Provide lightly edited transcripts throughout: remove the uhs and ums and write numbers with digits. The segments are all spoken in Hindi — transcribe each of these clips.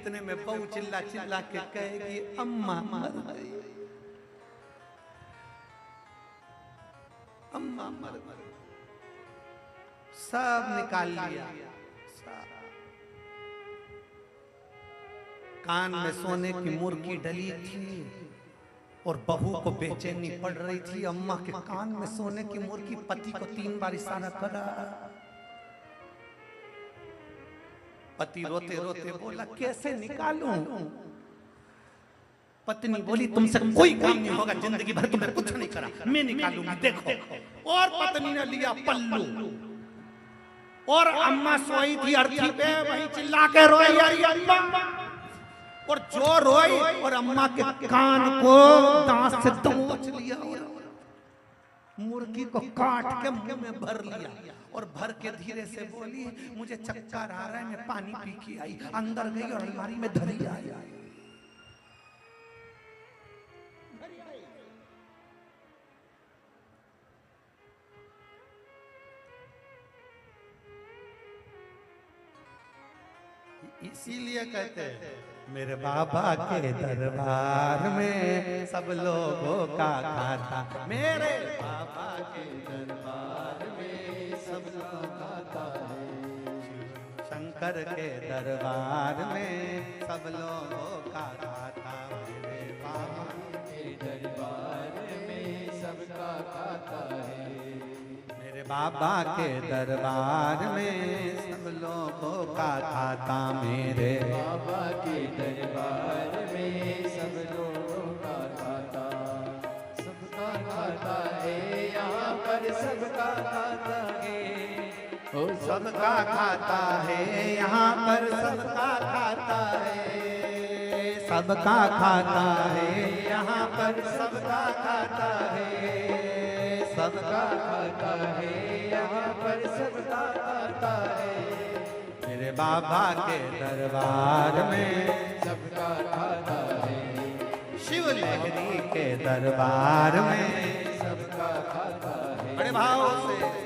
इतने में बहू चिल्ला चिल्ला के कहेगी अम्मा मर गई, अम्मा मर गई। सब निकाल लिया, कान में सोने की मुर्गी डली थी और बहू को बेचैनी पड़ रही थी। अम्मा के कान में सोने की मुर्गी, पति को 3 बार इशारा करा। पति रोते रोते बोला कैसे निकालूं? पत्नी बोली तुमसे कोई काम नहीं होगा, जिंदगी भर तुमने कुछ नहीं करा, मैं निकालूंगी देखो। और पत्नी ने लिया पल्लू और अम्मा सोई थी अर्थी पे, वहीं चिल्ला के रोई यारी अम्मा, और जो रोई और अम्मा के कान को दांत से दबोच लिया और मुर्गी को काट के मुंह में भर लिया और भर के धीरे से बोली मुझे चक्कर आ रहा है, मैं पानी पी के आई। अंदर गई और अलमारी में धरी आई। इसीलिए कहते हैं मेरे बाबा के दरबार में सब लोगों का खाता, मेरे बाबा के दरबार में सब लोगों का खाता है। शंकर के दरबार में सब लोगों का खाता, मेरे बाबा के दरबार में सबका खाता है। मेरे बाबा के दरबार में सब लोगों का खाता, मेरे बाबा के दरबार में सब लोगों का खाता। सबका खाता है यहाँ पर, सबका खाता है, ओ सबका खाता है यहाँ पर, सबका खाता है। सबका खाता है यहाँ पर, सबका खाता है। सबका खाता है यहाँ पर, सबका खाता है। मेरे बाबा के दरबार में सबका खाता है। शिव लहरी के दरबार में सबका खाता है। बड़े भाव से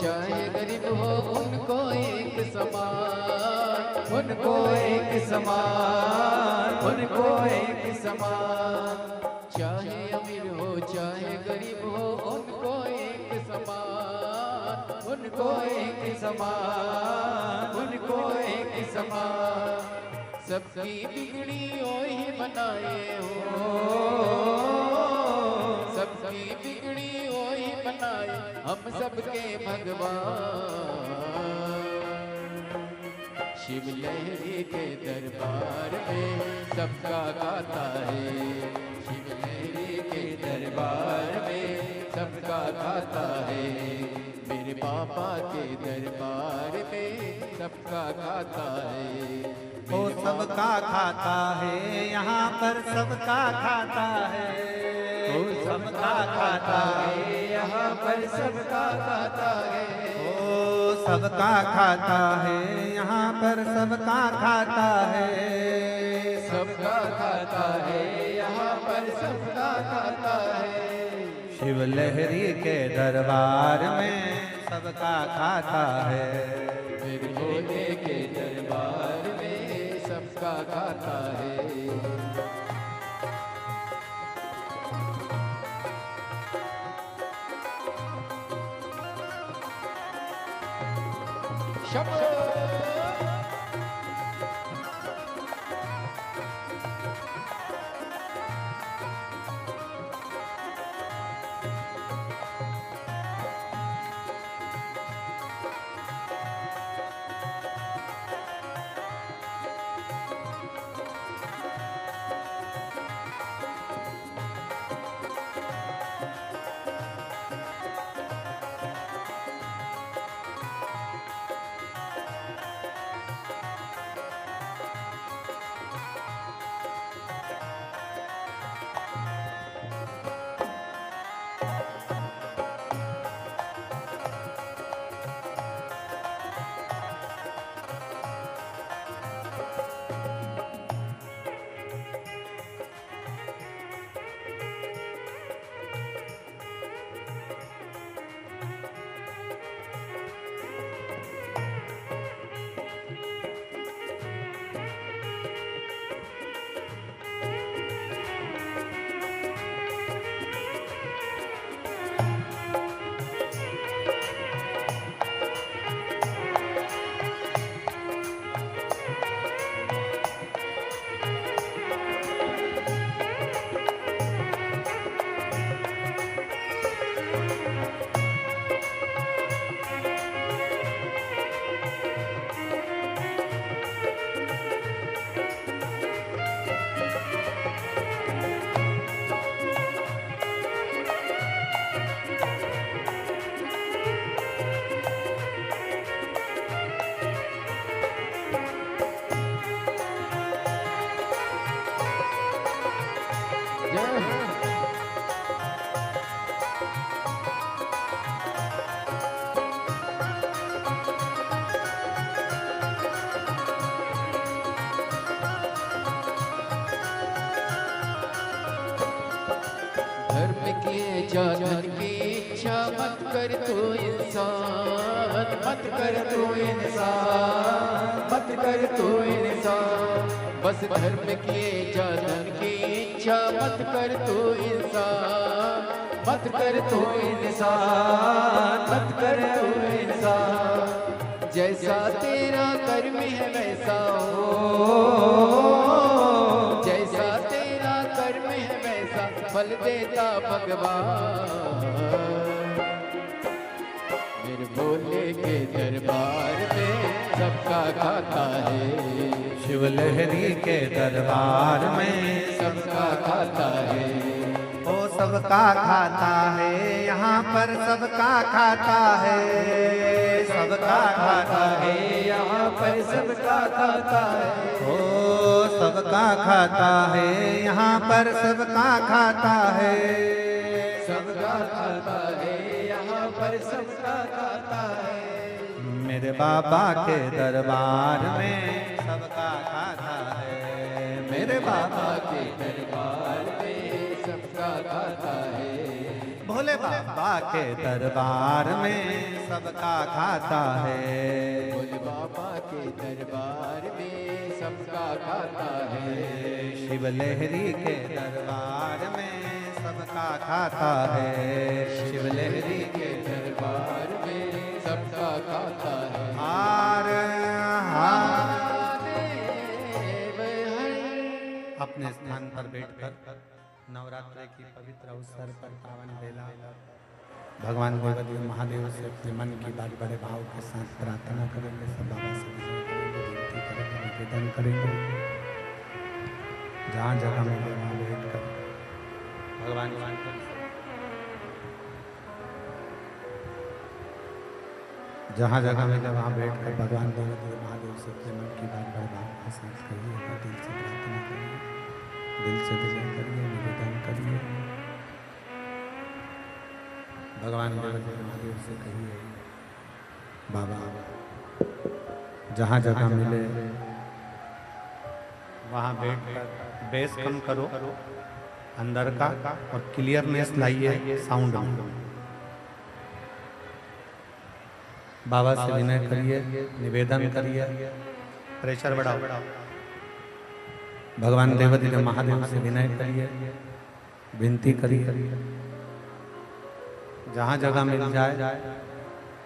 चाहे गरीब हो उनको एक समान, उनको एक समान, उनको एक समान। चाहे अमीर हो चाहे गरीब हो उनको एक समान, उनको एक समान, उनको एक समान। सबकी बिगड़ी वही बनाए हो, सबकी बिगड़ी वही बनाए हम सबके भगवान। शिव लहरी के दरबार में सबका गाता है, शिव लहरी के दरबार में सबका गाता है। मेरे बाबा के दरबार में सबका गाता है। वो सबका खाता है यहाँ पर सबका खाता है, वो सबका खाता है यहाँ पर सबका खाता है। वो सबका खाता है यहाँ पर सबका खाता है, सबका खाता है यहाँ पर सबका खाता है। शिव लहरी के दरबार में सबका खाता है, मेरे भोले के दरबार में सबका खाता है। धर्म किए जान की इच्छा मत कर तू इंसान, मत कर तू इंसान, मत कर तू इंसान। बस धर्म किए जान की इच्छा मत कर तू इंसान, मत कर तू इंसान, मत कर तू इंसान। जैसा तेरा कर्म है वैसा हो, जैसा तेरा कर्म है वैसा फल देता भगवान। मेरे भोले के दरबार में सबका खाता है, शिव लहरी के दरबार में सबका खाता है। वो सबका खाता है यहाँ पर सबका खाता है, सबका खाता है यहाँ पर सबका खाता है। ओ सबका खाता है यहाँ पर सबका खाता है, सबका खाता है यहाँ पर सबका खाता है। मेरे बाबा के दरबार में सबका खाता है, मेरे बाबा के दरबार में सबका खाता है। भोले बाबा के दरबार में सबका खाता है। भोले बाबा के दरबार में सबका खाता है। शिव लहरी के दरबार में सबका खाता है। शिव लहरी के दरबार में सबका खाता है। हार अपने स्थान पर बैठकर नवरात्र की पवित्र अवसर पर पावन बेला भगवान देवदेव महादेव से अपने मन की बात बड़े भाव के साथ प्रार्थना करेंगे। सब बाबा से विनती करेंगे, निवेदन करेंगे। जहाँ जगह में वहाँ बैठ कर भगवान जहाँ जगह में वहाँ बैठ कर भगवान देवदेव महादेव से अपने मन की बात बड़े भाव के साथ कहिए, दिल से प्रार्थना करिए, दिल से विजय करिए, निवेदन करिए। भगवान देवदेव महादेव से कहिए, बाबा जहाँ जगह मिले वहाँ बैठकर बेस कम करो अंदर का और क्लियरनेस लाइए साउंड में। बाबा से विनय करिए, निवेदन करिए, प्रेशर बढ़ाओ। भगवान देवदेव महादेव से विनय करिए, विनती करिए। जहाँ जगह मिल जाए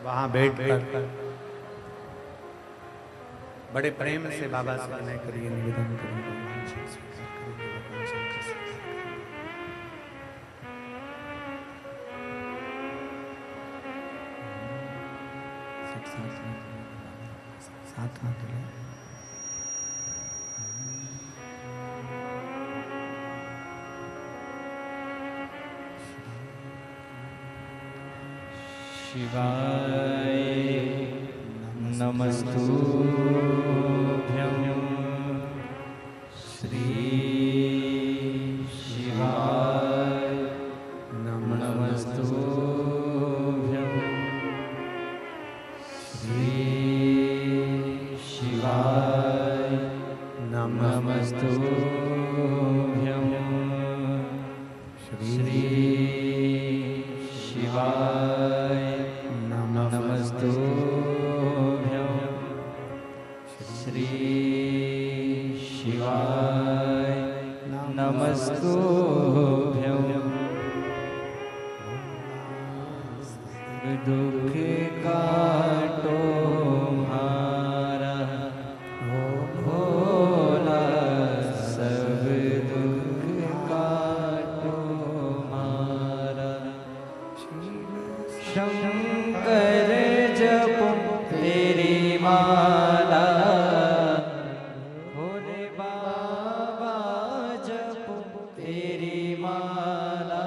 वहाँ बैठ कर बड़े प्रेम से बाबा से विनय करिए, निवेदन करिए। साथ हाथ ले शिवाय नमस्तुभ्यं श्री शिवाय नमस्तुभ्यं श्री शिवाय नमस्तुभ्यं श्री शिवाय नमस्तुभ्यं श्री शिवाय नमस्तुभ्यं दुख काटो हमारा भोला, सब दुख काटो हमारा। शंकर जपो तेरी माला, भोले बाबा जपो तेरी माला,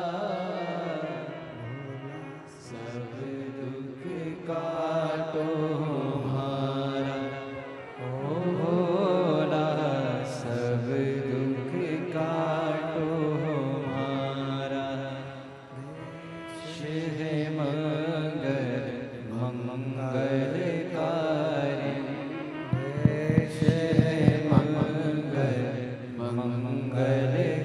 सब दुख काटो हमारा। ओ भोला, सब दुख काटो हमारा। शिव मंगल मंगलकारी, शिव मंगल मंगलकारी।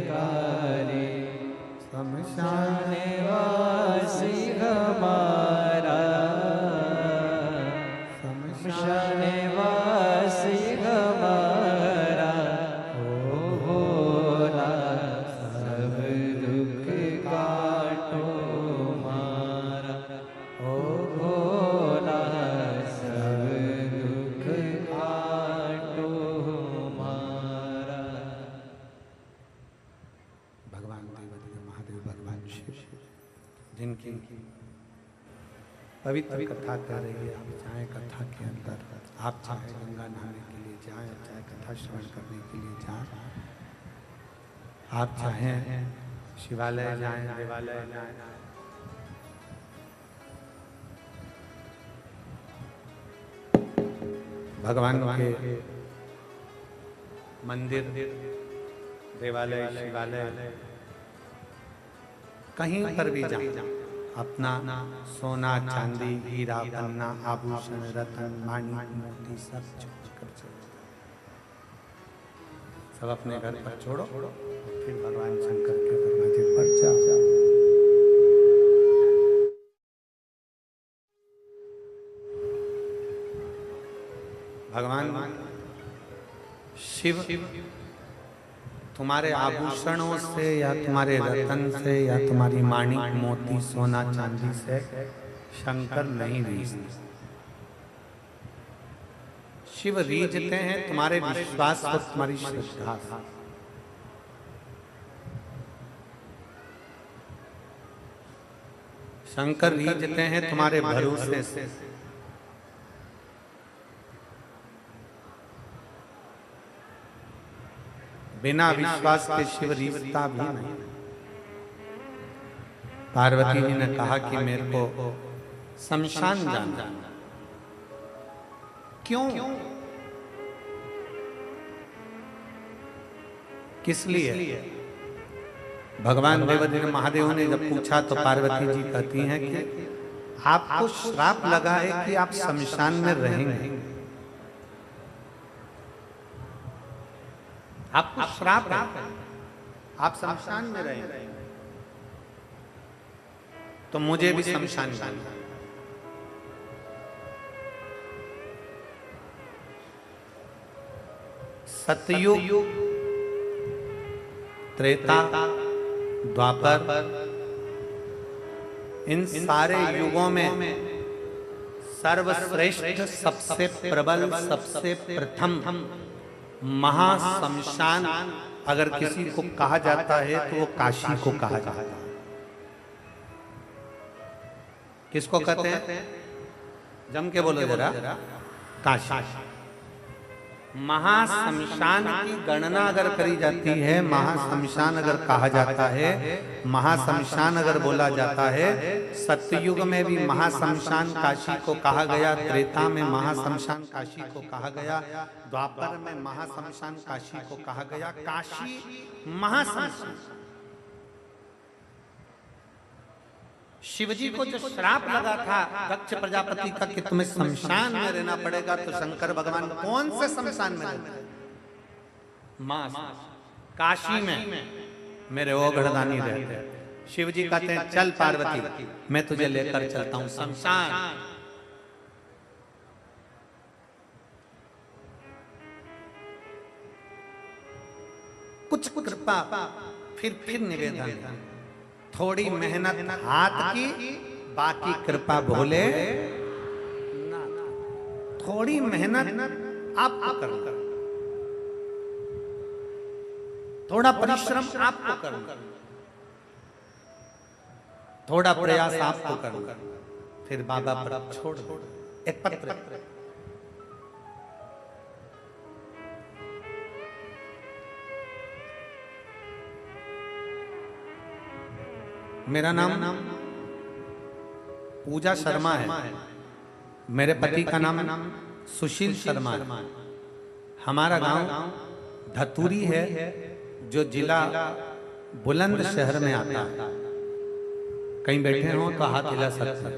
शमशान वासी हमारा, शमशान वासी हमारा। ओ भोला, सब दुख काटो हमारा। ओ भोला, सब दुख काटो हमारा। भगवान देवदेव महादेव भगवान शिव जिनकी पवित्र कथा कर रही है, आप चाहे कथा के अंदर, आप चाहे गंगा नहाने के लिए जाएं, चाहे कथा श्रवण करने के लिए जाएं, आप चाहे शिवालय जाएं, देवालय जाएं, भगवान के मंदिर, देवालय, शिवालय, कहीं पर भी जाएं, अपना सोना चांदी हीरा पन्ना आभूषण रतन माणिक मोती सब छोड़कर चलो। सब अपने घर पर छोड़ो, फिर भगवान शंकर के दरवाजे पर जाओ। शिव तुम्हारे आभूषणों से या तुम्हारे रतन से या तुम्हारी माणिक मोती सोना चांदी से शंकर नहीं रीझते। शिव रीझते हैं तुम्हारे विश्वास और तुम्हारी श्रद्धा से। शंकर रीझते हैं तुम्हारे भरोसे से। बिना विश्वास के शिव रीझता भी नहीं। पार्वती जी ने कहा कि मेरे को शमशान जाना। क्यों? किस लिए? भगवान देवदेव महादेव ने जब पूछा तो पार्वती जी कहती हैं कि आपको श्राप लगा है कि आप शमशान में रहेंगे। आपको श्राप है, आप शमशान में रहेंगे। तो मुझे भी शमशान जाना। सतयुग, त्रेता, द्वापर, इन सारे युगों में सर्वश्रेष्ठ, सबसे प्रबल, सबसे प्रथम महाशमशान अगर किसी को कहा जाता है तो वो काशी को कहा जाता है। किसको कहते हैं? जम के बोलो जरा। काशी। महाशमशान की गणना अगर करी जाती है, महाशमशान अगर कहा जाता है, महाशमशान अगर बोला जाता है, सतयुग में भी महाशमशान काशी को कहा गया, त्रेता में महाशमशान काशी को कहा गया, द्वापर में महाशमशान काशी को कहा गया। काशी महाशमशान। शिवजी को जो श्राप लगा था दक्ष प्रजापति का कि तुम्हें शमशान में रहना पड़ेगा, तो शंकर भगवान कौन से शमशान में रहते? काशी में मेरे ओघड़दानी रहते। शिवजी कहते हैं चल पार्वती, मैं तुझे लेकर चलता हूं शमशान। कुछ कृपा, फिर निवेदन, थोड़ी मेहनत हाथ की, बाकी कृपा भोले। थोड़ी मेहनत आपको करना, थोड़ा परिश्रम आपको करना, थोड़ा प्रयास आपको करना, फिर बाबा पर छोड़ दो। एक पत्र, मेरा नाम पूजा शर्मा है। मेरे पति का नाम सुशील शर्मा है। हमारा गांव धतूरी है, जो जिला बुलंदशहर में आता है। कहीं बैठे हो तो हाथ हिला सकते हैं।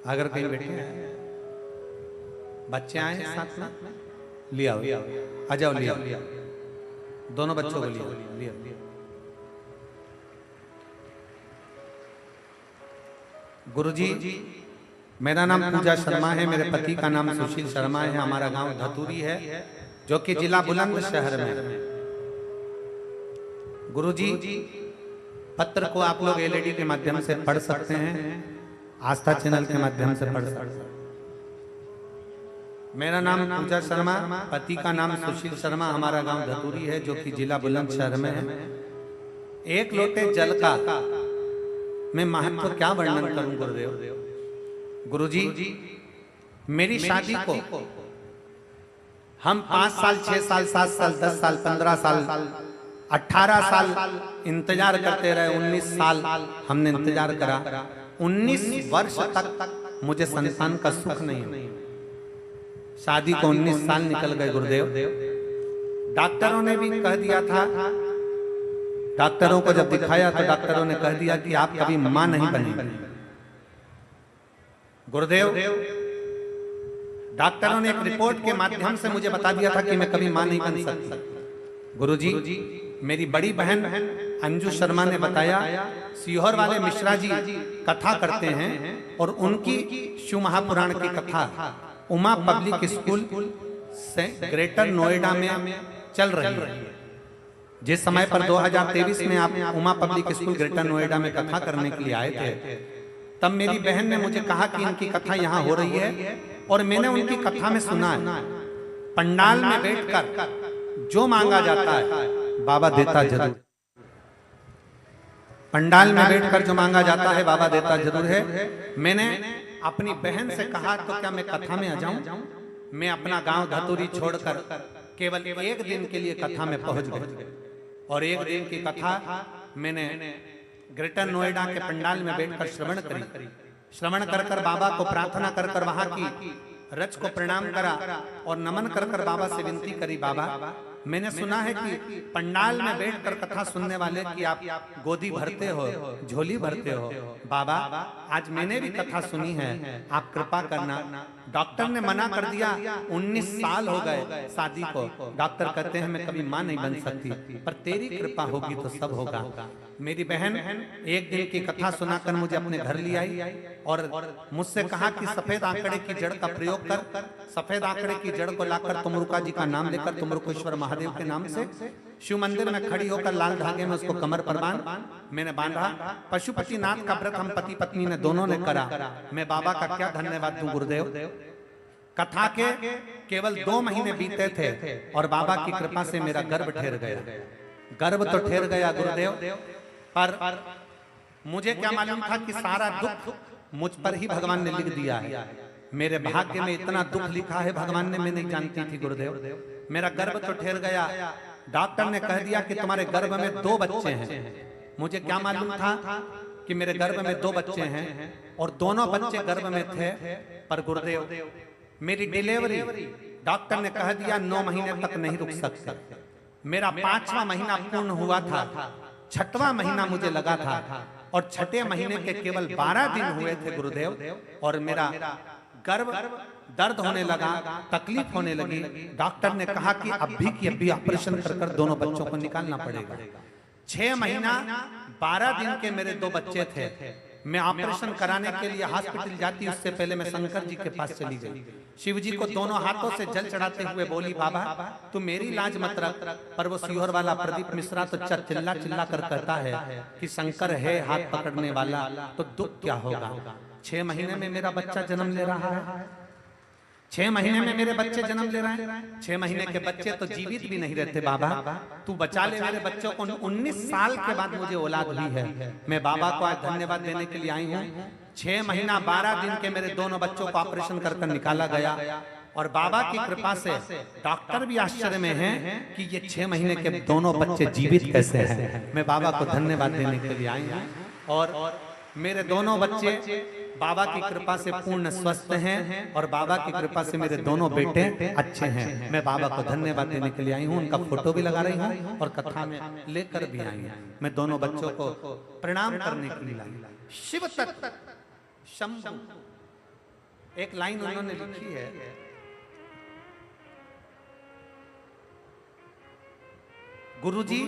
अगर कहीं बैठे हैं, बच्चे आए साथ में, लिया आ जाओ, लिया दोनों बच्चों को लिया। गुरुजी, मेरा नाम पूजा शर्मा है, मेरे पति का नाम सुशील शर्मा है। हमारा गांव धतूरी है, जो कि जिला बुलंदशहर में है। गुरुजी, पत्र को आप लोग एलईडी के माध्यम से पढ़ सकते हैं, आस्था चैनल के माध्यम से पढ़ सकते हैं। मेरा नाम पूजा शर्मा, पति का नाम सुशील शर्मा, हमारा गांव धतूरी है, जो कि जिला बुलंदशहर में है। एक लोटे जल का मैं महत्व क्या वर्णन करूं गुरुदेव। गुरुजी, मेरी शादी को हम 5 साल, 6 साल, 7 साल, 10 साल, 15 साल, 18 साल इंतजार करते रहे। 19 साल हमने इंतजार करा। 19 वर्ष तक मुझे संतान का सुख नहीं हुआ। शादी को 19 साल निकल गए गुरुदेव। डॉक्टरों ने भी कह दिया था, डॉक्टरों को जब दिखाया तो डॉक्टरों ने कह दिया कि आप कभी मां नहीं बनेंगे। गुरुदेव, डॉक्टरों ने एक रिपोर्ट के माध्यम से मुझे बता दिया था कि मैं कभी मां नहीं बन सकती। गुरुजी, मेरी बड़ी बहन अंजू शर्मा ने बताया, सीहोर वाले मिश्रा जी कथा करते हैं और उनकी शिव महापुराण की कथा Uma public school greater Noida में चल रही है। जिस समय पर 2023 में आप Uma public school greater Noida में कथा करने के लिए आए थे, तब मेरी बहन ने मुझे कहा कि इनकी कथा यहाँ हो रही है, और मैंने उनकी कथा में सुना है पंडाल में बैठकर जो मांगा जाता है बाबा देता जरूर। पंडाल में बैठकर जो मांगा जाता है बाबा देता जरूर है। मैंने अपनी बहन से कहा तो क्या मैं कथा में आ जाऊं? मैं अपना गांव धतूरी छोड़कर केवल एक दिन के लिए कथा में पहुंच गया, और एक दिन की कथा मैंने ग्रेटर नोएडा के पंडाल में बैठकर श्रवण करी। श्रवण कर कर बाबा को प्रार्थना कर कर वहां की रच को प्रणाम करा और नमन कर कर बाबा से विनती करी, बाबा मैंने सुना है कि पंडाल में बैठकर कथा सुनने वाले की आप गोदी भरते हो, झोली भरते हो। बाबा आज मैंने भी कथा सुनी है, आप कृपा करना। डॉक्टर ने मना कर दिया, 19 साल हो गए शादी को। डॉक्टर कहते हैं मैं कभी मां नहीं बन सकती, पर तेरी कृपा होगी तो सब होगा। मेरी बहन एक दिन की कथा सुनाकर मुझे अपने घर ले आई और मुझसे कहा कि सफेद आंकड़े की जड़ का प्रयोग कर। सफेद आंकड़े की जड़ को लाकर तुमरुका जी का नाम लेकर तुमरुकेश्वर महादेव के नाम से शिव मंदिर में खड़ी होकर लाल धागे में उसको कमर पर बांध। मैंने बांधा। पशुपतिनाथ का व्रत हम पति पत्नी ने दोनों ने करा। मैं बाबा का क्या धन्यवाद दूं गुरुदेव। कथा के केवल 2 महीने बीते थे और बाबा की कृपा से मेरा गर्भ ठहर गया। गर्भ तो ठहर गया गुरुदेव, पर मुझे क्या मालूम था कि सारा दुख मुझ पर ही भगवान ने लिख दिया है। मेरे भाग्य में इतना दुख लिखा है भगवान ने, मैं नहीं जानती थी गुरुदेव। मेरा गर्भ तो ठहर गया। डॉक्टर ने कह दिया कि तुम्हारे गर्भ में 2 बच्चे हैं। मुझे क्या मालूम था कि मेरे गर्भ में 2 बच्चे हैं और दोनों बच्चे गर्भ में थे। पर गुरुदेव मेरी डिलीवरी डॉक्टर ने कह दिया 9 महीने तक नहीं रुक सकते। मेरा 5वां महीना पूर्ण हुआ था, 6वां महीना मुझे लगा था और 6ठे महीने के केवल 12 दिन हुए थे गुरुदेव, और मेरा गर्भ दर्द होने लगा, तकलीफ होने लगी। डॉक्टर ने कहा कि अभी की अभी ऑपरेशन कर कर दोनों बच्चों को निकालना पड़ेगा। 6 महीना 12 दिन के मेरे 2 बच्चे थे। मैं ऑपरेशन कराने के लिए हॉस्पिटल जाती, उससे पहले मैं शंकर जी के पास चली गई। शिव जी को दोनों हाथों से जल चढ़ाते हुए बोली, बाबा तू मेरी लाज मत रख। पर वो सीहोर वाला प्रदीप मिश्रा तो चिल्ला चिल्ला कर कहता है कि शंकर है हाथ पकड़ने वाला, तो दुख क्या होगा। 6 महीने में मेरा बच्चा जन्म ले रहा है। 6 महीने में मेरे बच्चे जन्म ले रहे हैं। 6 महीने के बच्चे तो जीवित भी नहीं रहते। बाबा तू बचा ले मेरे बच्चों को। 19 साल के बाद मुझे औलाद हुई है। मैं बाबा को आज धन्यवाद देने के लिए आई हूँ। 6 महीना 12 दिन के मेरे दोनों बच्चों को ऑपरेशन कर निकाला गया, और बाबा की कृपा से डॉक्टर भी आश्चर्य में हैं कि ये 6 महीने के दोनों बच्चे जीवित कैसे हैं। मैं बाबा को धन्यवाद देने के लिए आई हूँ, और मेरे दोनों बच्चे बाबा की कृपा से पूर्ण स्वस्थ हैं, और बाबा की कृपा से मेरे दोनों बेटे अच्छे हैं। मैं बाबा को धन्यवाद देने के लिए आई हूँ। उनका फोटो भी लगा रही हूँ और कथा में लेकर भी आई हूँ। मैं दोनों बच्चों को प्रणाम करने के लिए लाई। शिव तत्व शंभु, एक लाइन उन्होंने लिखी है, गुरुजी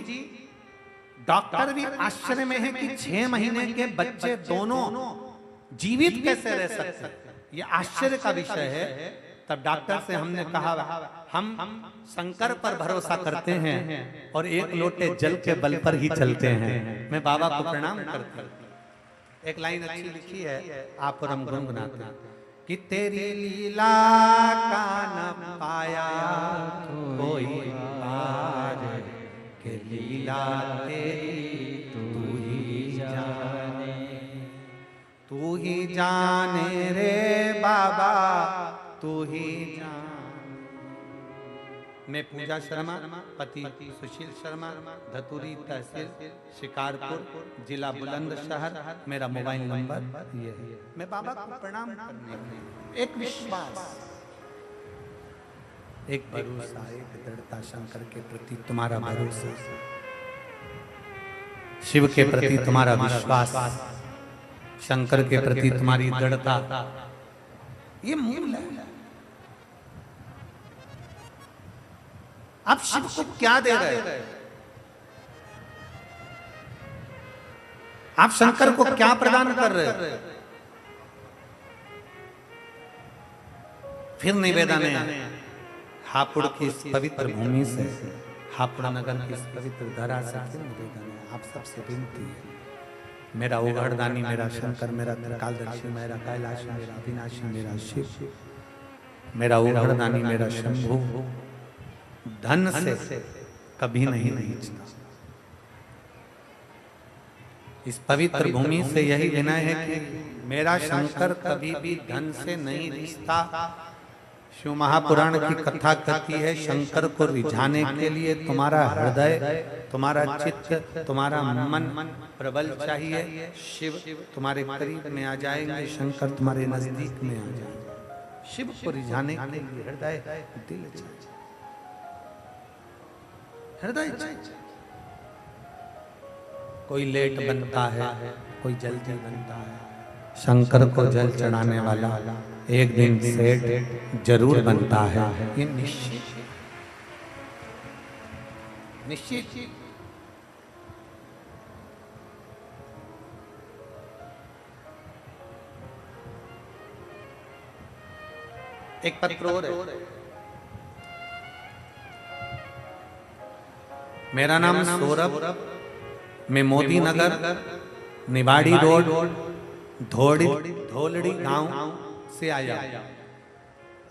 डॉक्टर भी आश्चर्य में है कि 6 महीने के बच्चे दोनों जीवित कैसे रह सकते। ये आश्चर्य का विषय है। तब डॉक्टर से हमने कहा हम शंकर पर भरोसा करते हैं और एक लोटे जल के बल पर ही चलते हैं। मैं बाबा को प्रणाम करता हूँ। एक लाइन अच्छी लिखी है, आप और हम गुनगुनाते हैं कि तेरी लीला का न पाया कोई पार, के लीला तेरी तू ही जाने, तू ही जाने रे बाबा तू ही जाने। मैं पूजा शर्मा, पति सुशील शर्मा, धतूरी तहसील शिकारपुर, जिला बुलंदशहर। मेरा मोबाइल नंबर ये है। मैं बाबा को प्रणाम करने के लिए एक विश्वास, एक भरोसा, एक दृढ़ता, शंकर के प्रति तुम्हारा भरोसा, शिव के प्रति तुम्हारा विश्वास, शंकर के प्रति तुम्हारी दृढ़ता, ये मूल है। आप शिव को क्या दे रहे हैं? आप शंकर को क्या प्रदान कर रहे हैं? फिर निवेदन है, हापुड़ की इस पवित्र भूमि से, हापुड़ नगर की इस पवित्र धरा से क्यों निवेदन है, आप सबसे विनती है। मेरा उघड़दानी, मेरा शंकर, मेरा त्रिकालदर्शी, मेरा कैलाशी, मेरा अविनाशी, मेरा शिव, मेरा उघड़दानी, मेरा शंभु धन से कभी नहीं नीचता। इस पवित्र भूमि से यही विनय है कि मेरा शंकर कभी भी धन से नहीं रिश्ता। शिव महापुराण की कथा कहती है शंकर को रिझाने के लिए तुम्हारा हृदय, तुम्हारा चित्त, तुम्हारा मन प्रबल चाहिए। शिव तुम्हारे करीब में आ जाएंगे, शंकर तुम्हारे नजदीक में आ जाएंगे। शिव को रिझाने के लिए हृदय, दिल चाहिए, हृदय चाहिए। कोई लेट बनता है, कोई जल्दी बनता है। शंकर को जल चढ़ाने वाला एक दिन सेठ जरूर बनता है, ये निश्चित निश्चित। एक पत्र और है। मेरा नाम सौरभ, मैं मोदी नगर, निवाड़ी रोड, धोलड़ी गांव से आया।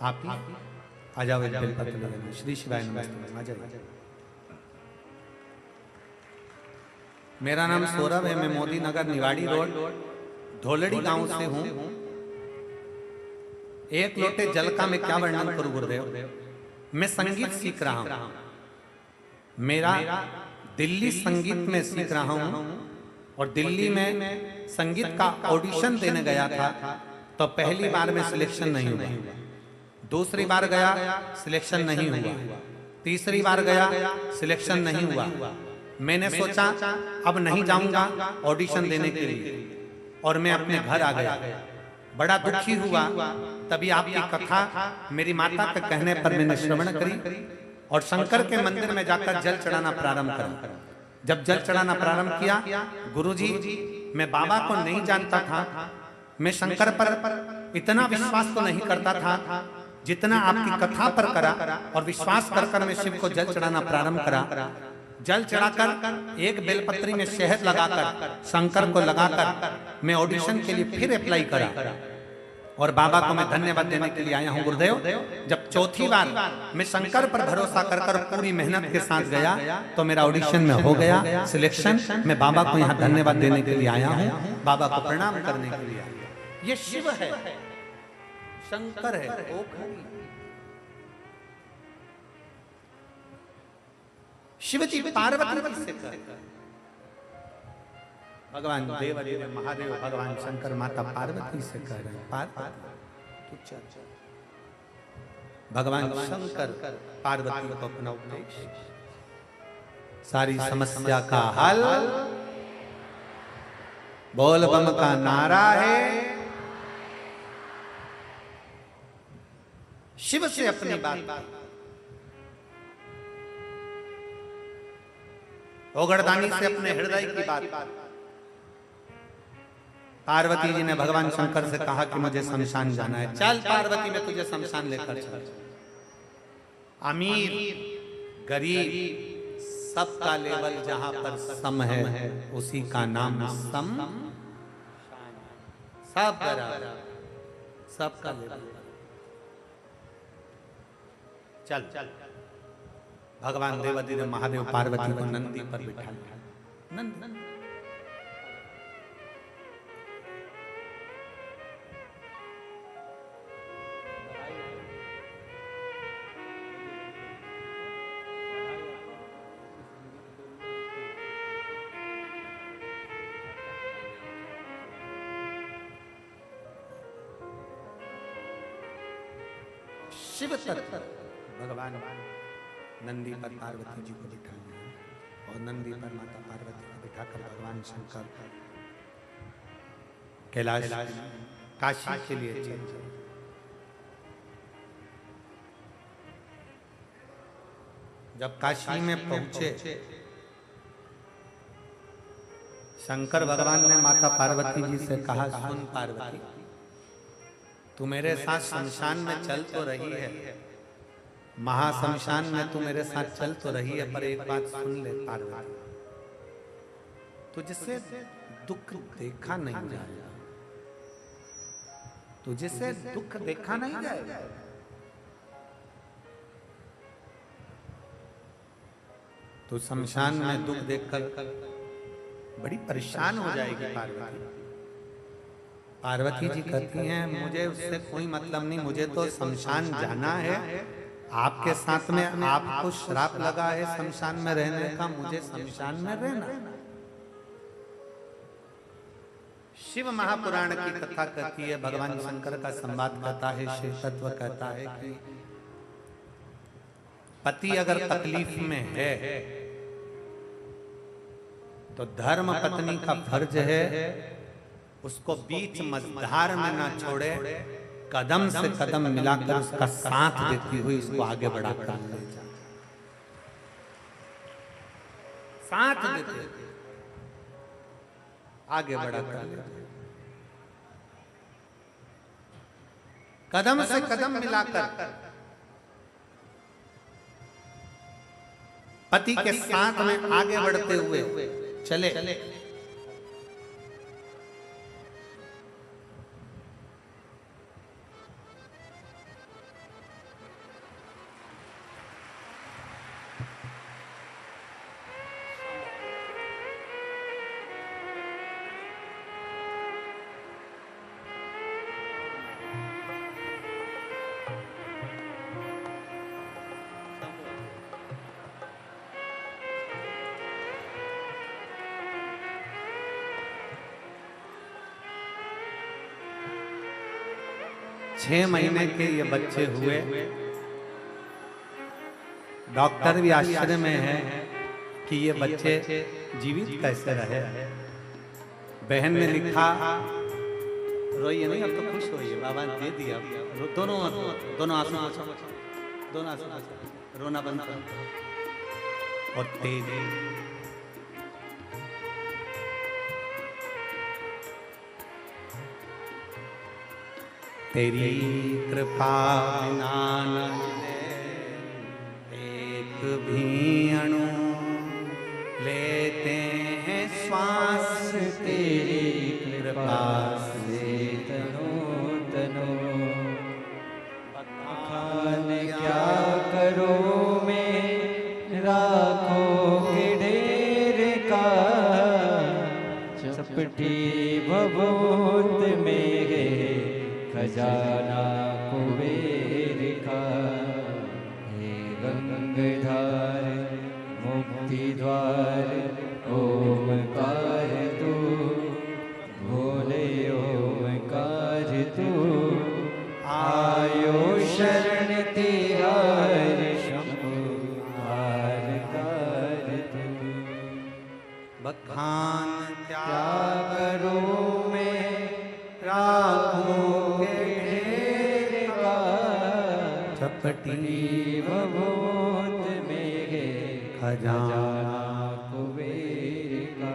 आप आ जाओ, एक बेलपत्र ले लेना। श्री शिवाय नमस्ते, आ जाइए। मेरा नाम सौरभ है, मैं मोदी नगर, निवाड़ी रोड, धोलड़ी गांव से हूं। एक लोटे जल का मैं क्या वर्णन करूं गुरुदेव। मैं संगीत सीख रहा हूं, मेरा दिल्ली संगीत में सीख रहा हूं, और दिल्ली में संगीत का ऑडिशन देने गया था तो पहली बार में सिलेक्शन नहीं हुआ, दूसरी बार गया सिलेक्शन नहीं हुआ, तीसरी बार गया सिलेक्शन नहीं हुआ। मैंने सोचा अब नहीं जाऊंगा ऑडिशन देने के लिए, और मैं अपने घर आ गया। बड़ा दुखी हुआ, तभी आपकी कथा मेरी माता के कहने पर मैंने श्रवण करी और शंकर के मंदिर में जाकर जल चढ़ाना प्रारंभ करा। जब जल चढ़ाना प्रारंभ किया, गुरुजी मैं बाबा को नहीं जानता था, मैं शंकर पर इतना विश्वास तो नहीं करता था जितना आपकी कथा पर करा, और विश्वास कर कर मैं शिव को जल चढ़ाना प्रारंभ करा। जल चढ़ाकर एक बेलपत्री में शहद लगाकर शंकर को लगाकर मैं ऑडिशन के लिए फिर अप्लाई करा, और बाबा को मैं धन्यवाद देने के लिए आया हूं गुरुदेव। जब चौथी बार मैं शंकर पर भरोसा कर कर पूरी मेहनत के साथ गया तो मेरा ऑडिशन में हो गया सिलेक्शन। मैं बाबा को यहाँ धन्यवाद देने के लिए आया हूँ, बाबा को प्रणाम करने के लिए आया। ये शिव है, शंकर है, शिव जी पार्वती से भगवान देव महादेव, भगवान शंकर माता पार्वती से कह रहे हैं, पार्वती भगवान शंकर पार्वती को अपना उपदेश, सारी समस्या का हल बोल बम का नारा है। शिव से अपनी बात, ओगड़दानी से अपने हृदय की बात। पार्वती जी ने भगवान शंकर से कहा कि मुझे शमशान जाना है। चल पार्वती, मैं तुझे शमशान लेकर चल। अमीर गरीब सबका लेवल जहां पर सम है, उसी का नाम सम। सब बराबर, सबका लेवल। चल चल। भगवान देवादिदेव ने महादेव पार्वती को नंदी पर बिठा लिया। नंदी शिव तत्व भगवान नंदी पर पार्वती जी को बिठाया, और नंदी पर माता पार्वती को बिठाकर भगवान शंकर कैलाश काशी के लिए चले। जब काशी में पहुंचे, शंकर भगवान ने माता पार्वती जी से कहा, सुन पार्वती, तू मेरे साथ शमशान में चल तो रही है, महाशमशान में तू मेरे साथ चल तो रही है, पर एक बात सुन ले पार्वती, तुझसे दुख देखा नहीं जाएगा, तुझसे दुख देखा नहीं जाएगा। तो शमशान में दुख देखकर बड़ी परेशान हो जाएगी पार्वती। पार्वती जी कहती हैं मुझे उससे कोई मतलब नहीं, मुझे तो शमशान जाना है, आपके साथ में आपको श्राप लगा है शमशान में रहने का, मुझे शमशान में रहना। शिव महापुराण की कथा कहती है, भगवान शंकर का संवाद कहता है, शिव तत्व कहता है कि पति अगर तकलीफ में है तो धर्म पत्नी का फर्ज है उसको बीच मझधार में ना छोड़े, कदम से कदम मिलाकर उसका साथ देती हुई उसको आगे बढ़ाकर ले जाए, साथ देते आगे बढ़ाकर ले जाए, कदम से कदम मिलाकर पति के साथ में आगे बढ़ते हुए चले। 6 महीने के ये बच्चे हुए। डॉक्टर भी आश्चर्य में है कि ये बच्चे जीवित कैसे रहे। बहन ने लिखा, रोइए नहीं, अब तो खुश होइए, बाबा ने दे दिया। दोनों आंसू, दोनों आंसू, रोना बंद करो और तेज। तेरी कृपा बिना न एक भी अणु लेते हैं श्वास तेरी कृपा से तनो तनो। खान क्या करो मैं राखों के ढेर का, चपटी भभूत में है खजाना कुबेर का। हे गंगाधार मुक्ति द्वार ओमकार तू, भोले ओमकार तू। आयो शरण तिहार शंभु हारकार तू। बखान क्या करूं मैं राखों के ढेर का, चपटी भभूत में है खजाना कुबेर का।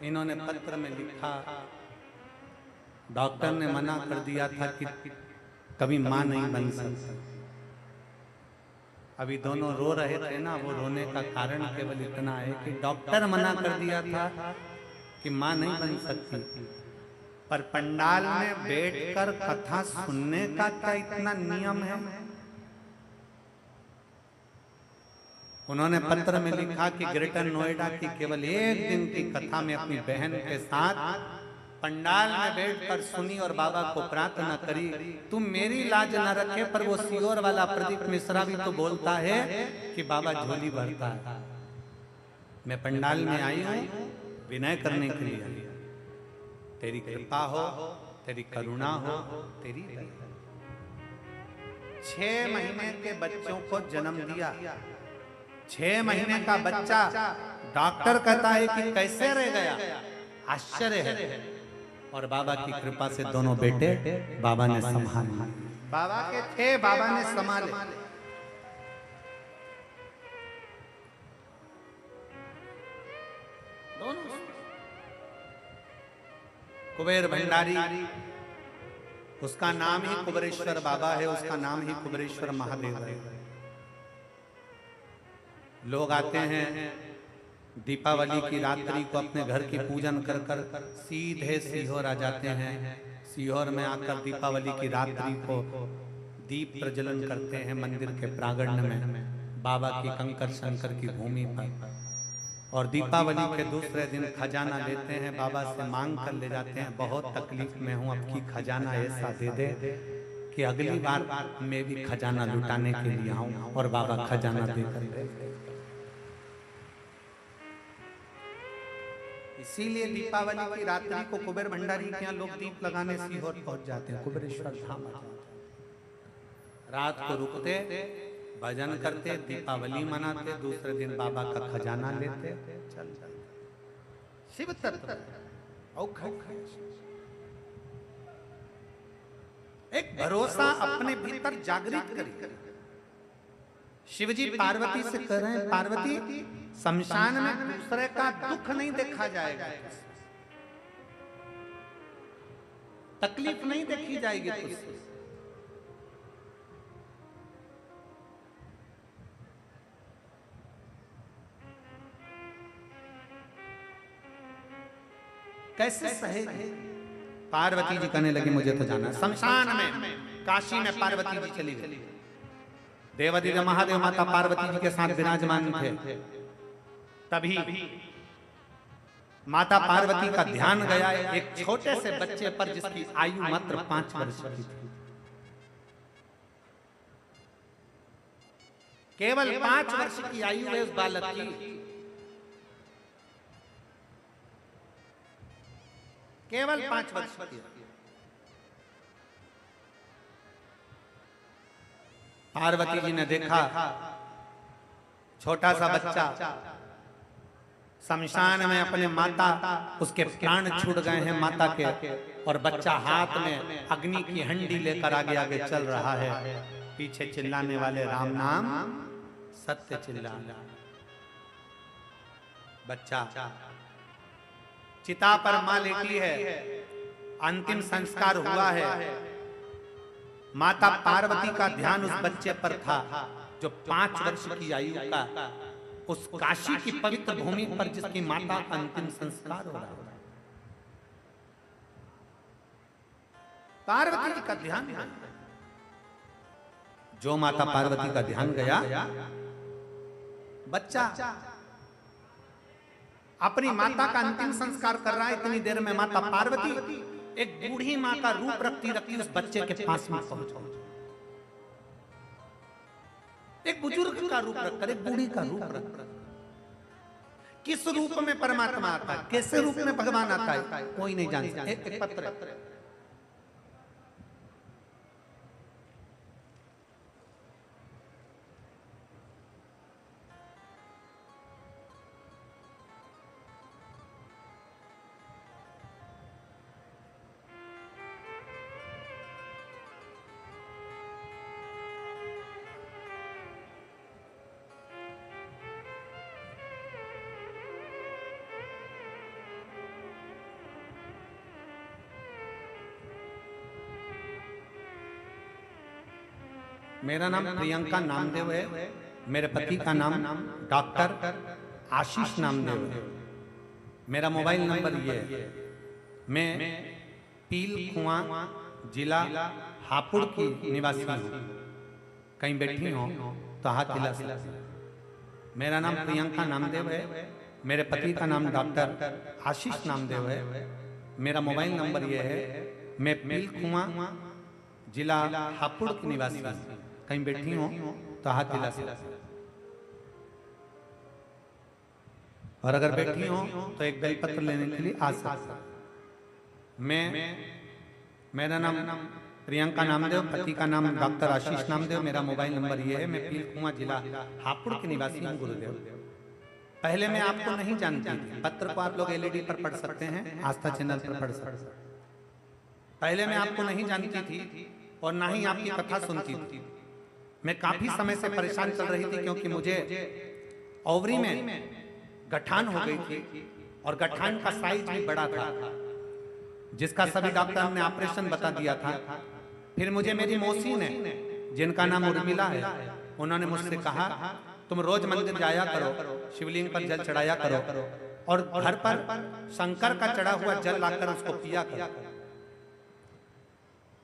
इन्होंने पत्र में लिखा, डॉक्टर ने मना कर दिया था कि कभी मां नहीं बन सकती। अभी दोनों रो रहे थे ना, वो रोने का कारण केवल इतना है कि डॉक्टर मना कर दिया था कि मां नहीं बन सकती, पर पंडाल में बैठकर कथा सुनने का क्या इतना नियम है। उन्होंने पत्र में लिखा कि ग्रेटर नोएडा की केवल एक दिन की कथा में अपनी बहन के साथ पंडाल में बैठकर सुनी और बाबा को प्रार्थना करी, तुम मेरी लाज न रखे। पर वो सीहोर वाला प्रदीप मिश्रा भी तो बोलता है कि बाबा झोली भरता है। मैं पंडाल में आई हूं विनय करने के लिए, तेरी कृपा हो, तेरी करुणा हो, तेरी दया। 6 महीने के बच्चों को जन्म दिया। 6 महीने का बच्चा डॉक्टर कहता है कि कैसे रह गया, आश्चर्य है। और बाबा की कृपा से दोनों बेटे बाबा ने संभाले। बाबा के थे, बाबा ने संभाले। दोनों कुबेर भंडारी उसका नाम ही कुबेरेश्वर बाबा है, उसका नाम ही कुबेरेश्वर महादेव है। लोग आते हैं दीपावली की रात्रि को अपने घर की पूजन कर कर सीधे सीहोर आ जाते हैं। सीहोर में आकर दीपावली की रात्रि को दीप प्रज्वलन करते हैं मंदिर के प्रांगण में, बाबा की कंकर शंकर की भूमि पर। और दीपावली के दूसरे दिन खजाना लेते हैं, बाबा से मांग कर ले जाते हैं, बहुत तकलीफ में हूँ, अब की खजाना ऐसा दे दे कि अगली बार मैं भी खजाना लुटाने के लिए आऊं। और बाबा खजाना देकर गए। इसीलिए दीपावली की रात्रि को कुबेर भंडारी के यहाँ लोग दीप लगाने सीहोर पहुंच जाते हैं, कुबेरेश्वर धाम। रात को रुकते, भजन करते, दीपावली मनाते, दूसरे दिन बाबा का खजाना लेते, चल जाते। शिव तत्व एक भरोसा अपने भीतर जागृत करें। शिवजी पार्वती से कह रहे हैं, पार्वती शमशान में दूसरे का दुख नहीं देखा जाएगा, तकलीफ नहीं देखी जाएगी तुझसे। कैसे सहेगी? पार्वती जी कहने लगी मुझे तो जाना शमशान में, काशी में पार्वती जी चली गई। देवादिदेव महादेव माता पार्वती जी के साथ विराजमान थे। तभी माता पार्वती का ध्यान गया एक छोटे से बच्चे पर जिसकी आयु मात्र 5 वर्ष की थी। केवल 5 वर्ष की आयु है उस बालक की। केवल 5 वर्ष की। पार्वती जी ने देखा छोटा सा बच्चा शमशान में अपने माता, उसके प्राण छूट गए हैं माता के, और बच्चा हाथ में अग्नि की हंडी लेकर आगे आगे चल रहा है। पीछे चिल्लाने वाले राम नाम सत्य चिल्लाना। बच्चा चिता पर मां लेटी है, अंतिम संस्कार हुआ है। माता पार्वती का ध्यान उस बच्चे पर था जो 5 वर्ष की आयु का, उस काशी की पवित्र भूमि पर जिसकी माता अंतिम संस्कार हो रहा है। पार्वती जी का ध्यान, जो माता पार्वती का ध्यान गया, बच्चा अपनी माता का अंतिम संस्कार कर रहा है। इतनी देर में माता पार्वती एक बूढ़ी माँ का रूप रखती रखती उस बच्चे के पास में पहुंची। एक बुजुर्ग का रूप रखकर, एक बूढ़ी का रूप रखकर। किस रूप में परमात्मा आता है, कैसे रूप में भगवान आता है, कोई नहीं जानता। एक पत्र मेरा नाम प्रियंका नामदेव है। मेरे पति का नाम डॉक्टर आशीष नामदेव है। मेरा मोबाइल नंबर ये है। मैं पील कुआं जिला हापुड़ की निवासी हूँ। कहीं बैठी हो तो हाथ हिला सकते। मेरा नाम प्रियंका नामदेव है। मेरे पति का नाम डॉक्टर आशीष नामदेव है। मेरा मोबाइल नंबर ये है। मैं पील कुआं जिला हापुड़ की निवासी हूँ। कहीं बैठी हो तो हाथ हिला सकते। और अगर बैठी हो तो एक बेलपत्र लेने के लिए आ सकते। मेरा नाम प्रियंका नामदेव, पति का नाम डॉक्टर आशीष नामदेव। मेरा मोबाइल नंबर ये है। मैं पील कुआं जिला हापुड़ के निवासी हूँ गुरुदेव। पहले मैं आपको नहीं जानती थी। पत्र को आप लोग एलईडी पर पढ़ सकते हैं, आस्था चैनल पर पढ़ सकते हैं। पहले मैं आपको नहीं जानती थी और ना ही आपकी कथा सुनती थी। मैं काफी समय से परेशान चल रही थी क्योंकि मुझे ओवरी में गठान हो गई थी और गठान का साइज भी बड़ा था। जिसका सभी डॉक्टर ने ऑपरेशन बता दिया था। फिर मुझे मेरी मौसी ने, जिनका नाम उर्मिला है, उन्होंने मुझसे कहा तुम रोज मंदिर जाया करो, शिवलिंग पर जल चढ़ाया करो और घर पर शंकर का चढ़ा हुआ जल लाकर उसको पिया करो।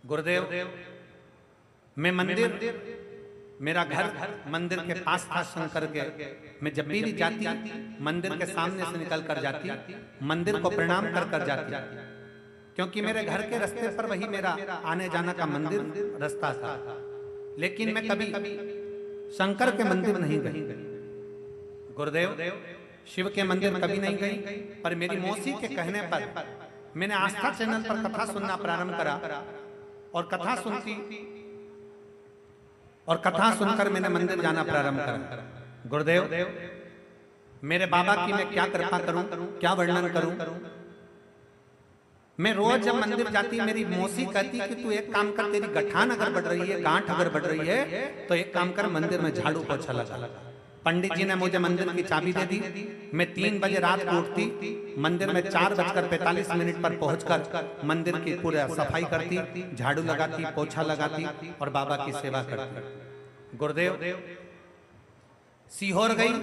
गुरुदेव, मैं मंदिर, मेरा घर मंदिर के पास था शंकर के। मैं जब भी जाती मंदिर के सामने से निकल कर जाती, मंदिर को प्रणाम कर कर जाती, क्योंकि मेरे घर के रास्ते पर वही मेरा आने जाना का मंदिर रास्ता था। लेकिन मैं कभी शंकर के मंदिर नहीं गई, गुरुदेव शिव के मंदिर कभी नहीं गई। पर मेरी मौसी के कहने पर मैंने आस्था चैनल पर कथा सुनना प्रारंभ करा और कथा सुनकर मैंने मंदिर जाना प्रारंभ करा। गुरुदेव, मेरे बाबा की मैं क्या कृपा करूं, क्या वर्णन करूं। मैं रोज जब मंदिर जाती, मेरी मौसी कहती कि तू एक काम कर, तेरी गठान अगर बढ़ रही है, गांठ अगर बढ़ रही है, तो एक काम कर, मंदिर में झाड़ू पोछा लगा। पंडित जी ने मुझे मंदिर की चाबी दे दी। मैं 3 बजे रात को उठती, मंदिर में 4:45 पर पहुंचकर मंदिर की पूरा सफाई करती, झाड़ू लगाती, पोछा लगाती और बाबा की सेवा करती। गुरुदेव, सीहोर गई।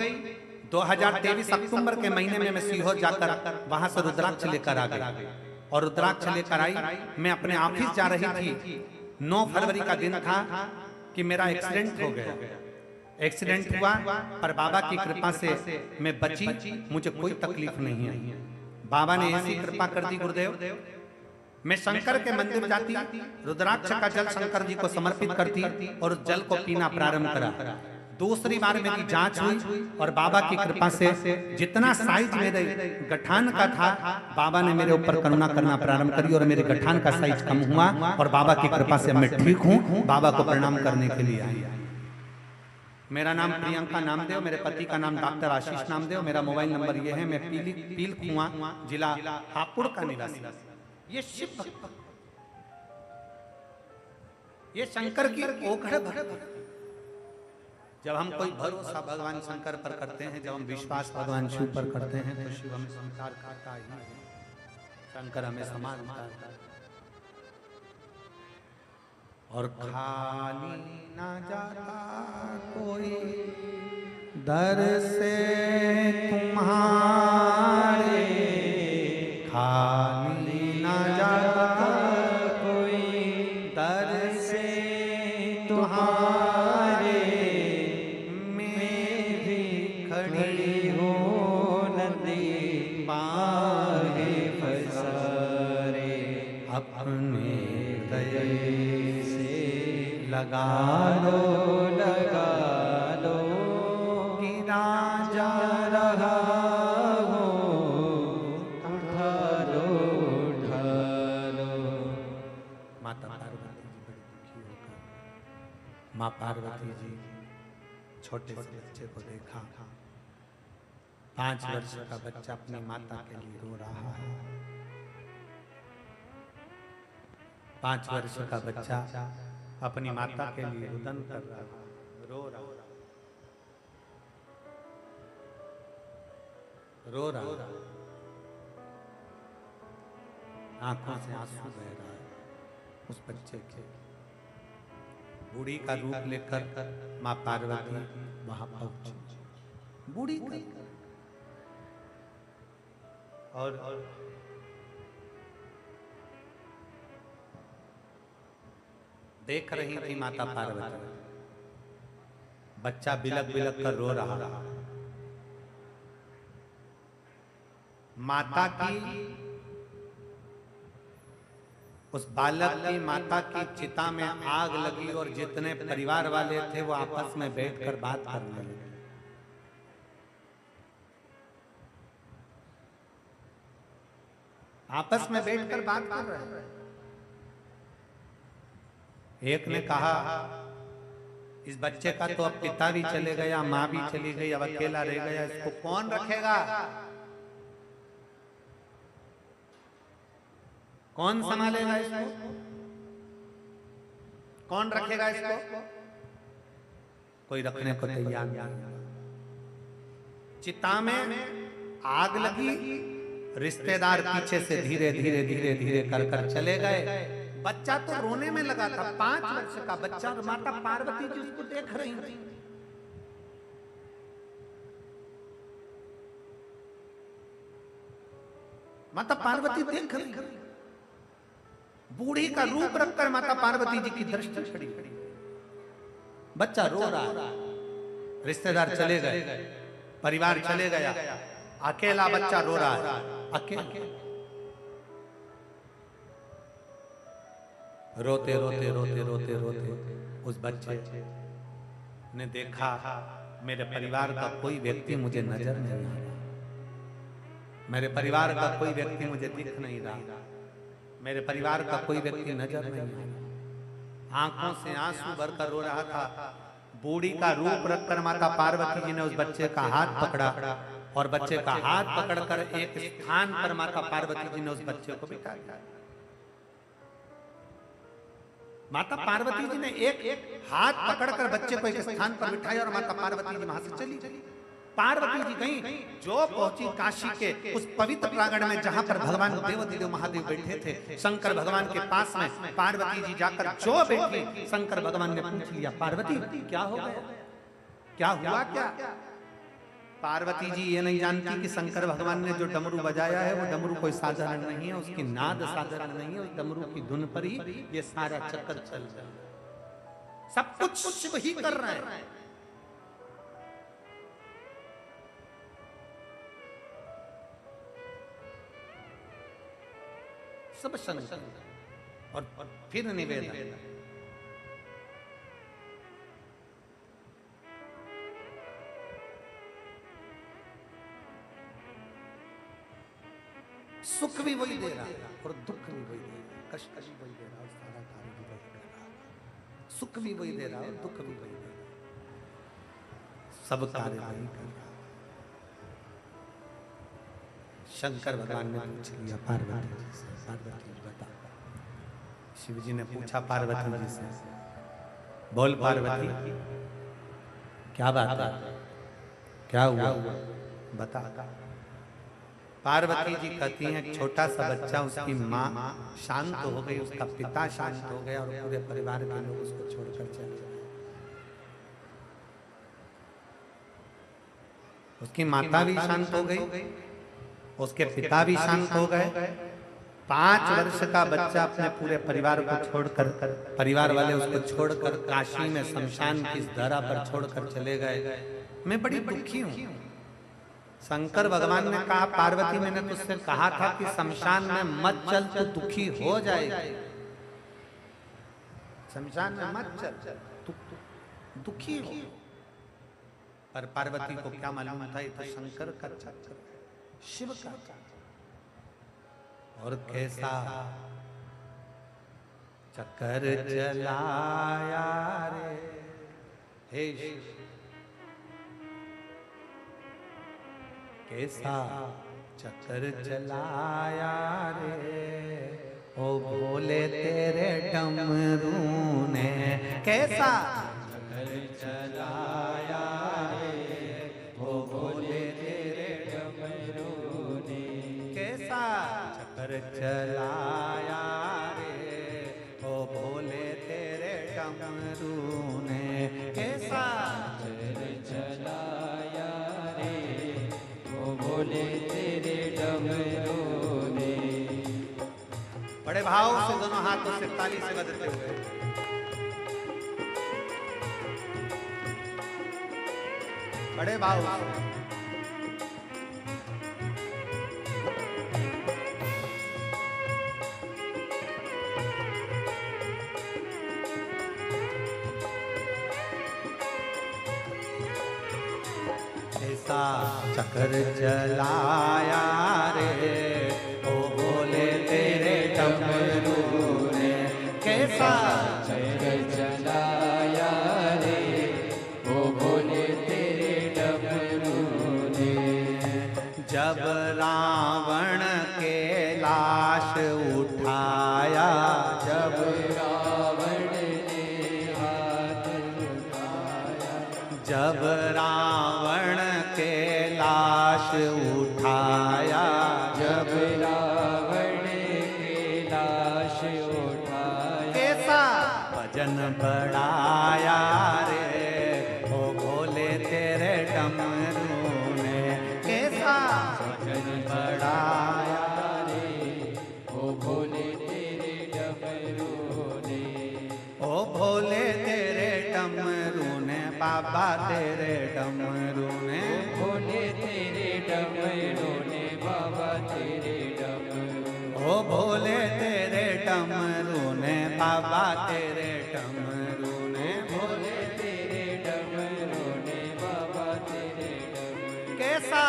2023 अक्टूबर के महीने में मैं सीहोर जाकर वहां से रुद्राक्ष लेकर आ गई और रुद्राक्ष लेकर आई। मैं अपने ऑफिस जा रही थी। 9 फरवरी का दिन था कि मेरा एक्सीडेंट हो गया। एक्सीडेंट हुआ, पर बाबा की कृपा से मैं बची, मुझे कोई तकलीफ नहीं आई। बाबा ने ऐसी कृपा कर दी। गुरुदेव, मैं शंकर के मंदिर जाती, रुद्राक्ष का जल शंकर जी को समर्पित करती और उस जल को पीना प्रारंभ करा। दूसरी बार मेरी जांच हुई और बाबा की कृपा से जितना साइज मेरे गठान का था, बाबा ने मेरे ऊपर करुणा करना प्रारंभ करी और मेरे गठान का साइज कम हुआ और बाबा की कृपा से मैं ठीक हूँ। बाबा को प्रणाम करने के लिए आई। मेरा नाम प्रियंका नामदेव, मेरे पति का नाम डॉक्टर आशीष नामदेव। मेरा मोबाइल नंबर ये है। मैं पील कुआं, जिला हापुड़ का निवासी। ये शिव भक्त, ये शंकर की ओघड़ भक्त। जब हम कोई भरोसा भगवान शंकर पर करते हैं, जब हम विश्वास भगवान शिव पर करते हैं, तो शिव हमें स्वीकार करता ही है, शंकर हमें समान करता है। और खाली ना जाता कोई दर से तुम्हारे, खाली ना जाता कोई दर से तुम्हारे। मैं भी खड़ी हो नदी बाहे फसारे, अपने दया लगा लो कि राजा रहा हो, उठा लो। माता पार्वती जी बड़ी दुखी होकर, माँ पार्वती जी छोटे से बच्चे को देखा। 5 वर्ष का बच्चा अपनी माता के लिए रो रहा है। 5 वर्ष का बच्चा अपनी माता के लिए रुदन कर रहा, रो रहा, आंखों से आंसू बह रहा है उस बच्चे के। बूढ़ी का रूप लेकर माँ पार्वती वहां पहुंची। बूढ़ी का और देख रही थी माता पार्वती, बच्चा बिलक बिलक कर रो रहा। माता की, उस बालक की माता की चिता में आग लगी और जितने परिवार वाले थे वो आपस में बैठकर बात करने लगे। आपस में बैठकर बात कर रहे हैं। एक ने कहा इस बच्चे का तो अब पिता भी चले गया, माँ भी चली गई, अब अकेला रह गया, इसको कौन रखेगा, कौन संभालेगा इसको, कौन रखेगा इसको। कोई रखने को तैयार नहीं। चिता में आग लगी रिश्तेदार पीछे से धीरे धीरे धीरे धीरे कर कर चले गए। बच्चा तो रोने में लगा था, 5 वर्ष का बच्चा, और माता पार्वती जी उसको देख रही थी। माता पार्वती देख रही, बूढ़ी का रूप रखकर माता पार्वती जी की दृष्टि खड़ी। बच्चा रो रहा, रिश्तेदार चले गए, परिवार चले गया, अकेला बच्चा रो रहा है, अकेला। रोते रोते रोते रोते रोते उस बच्चे ने देखा मेरे परिवार का कोई व्यक्ति मुझे नजर नहीं आ रहा, मेरे परिवार का कोई व्यक्ति मुझे दिख नहीं रहा, मेरे परिवार का कोई व्यक्ति नजर नहीं आ रहा। आंखों से आंसू भरकर रो रहा था। बूढ़ी का रूप रखकर माता पार्वती जी ने उस बच्चे का हाथ पकड़ा और बच्चे का हाथ पकड़कर एक स्थान पर माता पार्वती जी ने उस बच्चे को बिठा दिया। माता पार्वती जी ने एक हाथ पकड़कर बच्चे को एक स्थान पर बिठाया और माता पार्वती जी वहां से चली। पार्वती जी गई, जो पहुंची काशी के उस पवित्र प्रांगण में जहां पर भगवान देवाधिदेव महादेव बैठे थे, शंकर भगवान के पास में पार्वती जी जाकर जो बैठी, शंकर भगवान ने पूछ लिया, पार्वती क्या हो गया, क्या हुआ क्या? पार्वती जी ये नहीं जानती कि शंकर भगवान ने जो डमरू बजाया है वो डमरू कोई साधारण नहीं है, उसकी नाद साधारण नहीं है, उस डमरू की धुन पर ही ये सारा चक्कर चल रहा है, सब कुछ शिव ही कर रहे हैं। सब शंकर। और फिर निवेदन, सुख भी वही दे रहा है और दुख भी वही दे रहा है, कष्ट भी वही दे रहा है और सारा कार्य भी वही कर रहा है, सुख भी वही दे रहा है और दुख भी वही दे रहा है, सब कार्य वही कर रहा है। शंकर भगवान ने पूछ लिया पार्वती जी से, पार्वती जी बता। शिव जी ने पूछा पार्वती जी से, बोल पार्वती क्या बात है, क्या हुआ बता। पार्वती जी कहती हैं, छोटा सा बच्चा, उसकी माँ शांत हो गई, उसका पिता शांत हो गया और पूरे परिवार के लोग उसको छोड़कर चले गए। उसकी माता भी शांत हो गई, उसके पिता भी शांत हो गए। 5 वर्ष का बच्चा अपने पूरे परिवार को छोड़कर, परिवार वाले उसको छोड़कर काशी में शमशान की धरा पर छोड़कर चले गए। मैं बड़ी दुखी हूँ। शंकर भगवान ने कहा, पार्वती मैंने तुझसे कहा था कि शमशान में मत चल तो दुखी हो जाएगी, शमशान में मत चल तू दुखी हो। पर पार्वती को क्या मालूम था, ये तो शंकर का चक्कर, शिव का। और कैसा चक्कर चलाया रे हे शिव, कैसा चक्कर चलाया रे ओ भोले तेरे डमरू ने, कैसा चक्कर चलाया रे ओ भोले तेरे डमरू ने, कैसा चक्कर चलाया रे ओ भोले तेरे डमरू ने, कैसा चक्कर चलाया भोले तेरे डमरू ने। बड़े भाव से दोनों हाथों से ताली से बजते हुए बड़े भाव से चक्कर चलाया रे ओ भोले तेरे डमरू ने, कैसा चक्कर चलाया रे ओ भोले तेरे डमरू ने। जब रावण के लाश उठाया, जब रावण ने हाथ उठाया, जब रावण के लाश उठाया, जब रावण के लाश उठाया, कैसा भजन बढ़ाया रे ओ भोले तेरे डमरू ने, कैसा भजन बढ़ाया रे ओ भोले तेरे डमरू ने, ओ भोले तेरे डमरू ने, बाबा तेरे डमरू ने, भोले तेरे डमरू ने, बाबा तेरे डमरू, ओ भोले तेरे डमरू ने, बाबा तेरे डमरू ने, भोले तेरे डमरू ने, बाबा तेरे डमरू, कैसा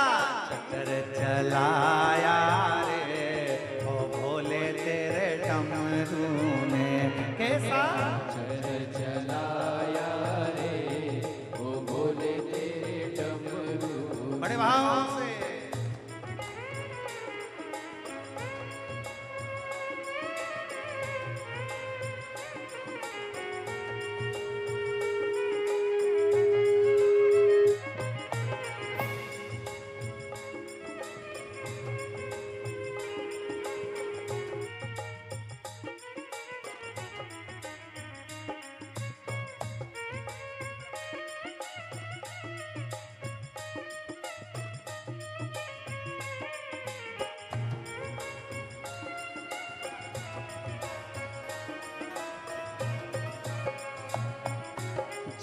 चक्र चलाया रे ओ भोले तेरे डमरू ने, कैसा चक्र चलाया रे ओ भोले तेरे डमरू, बड़े भाव से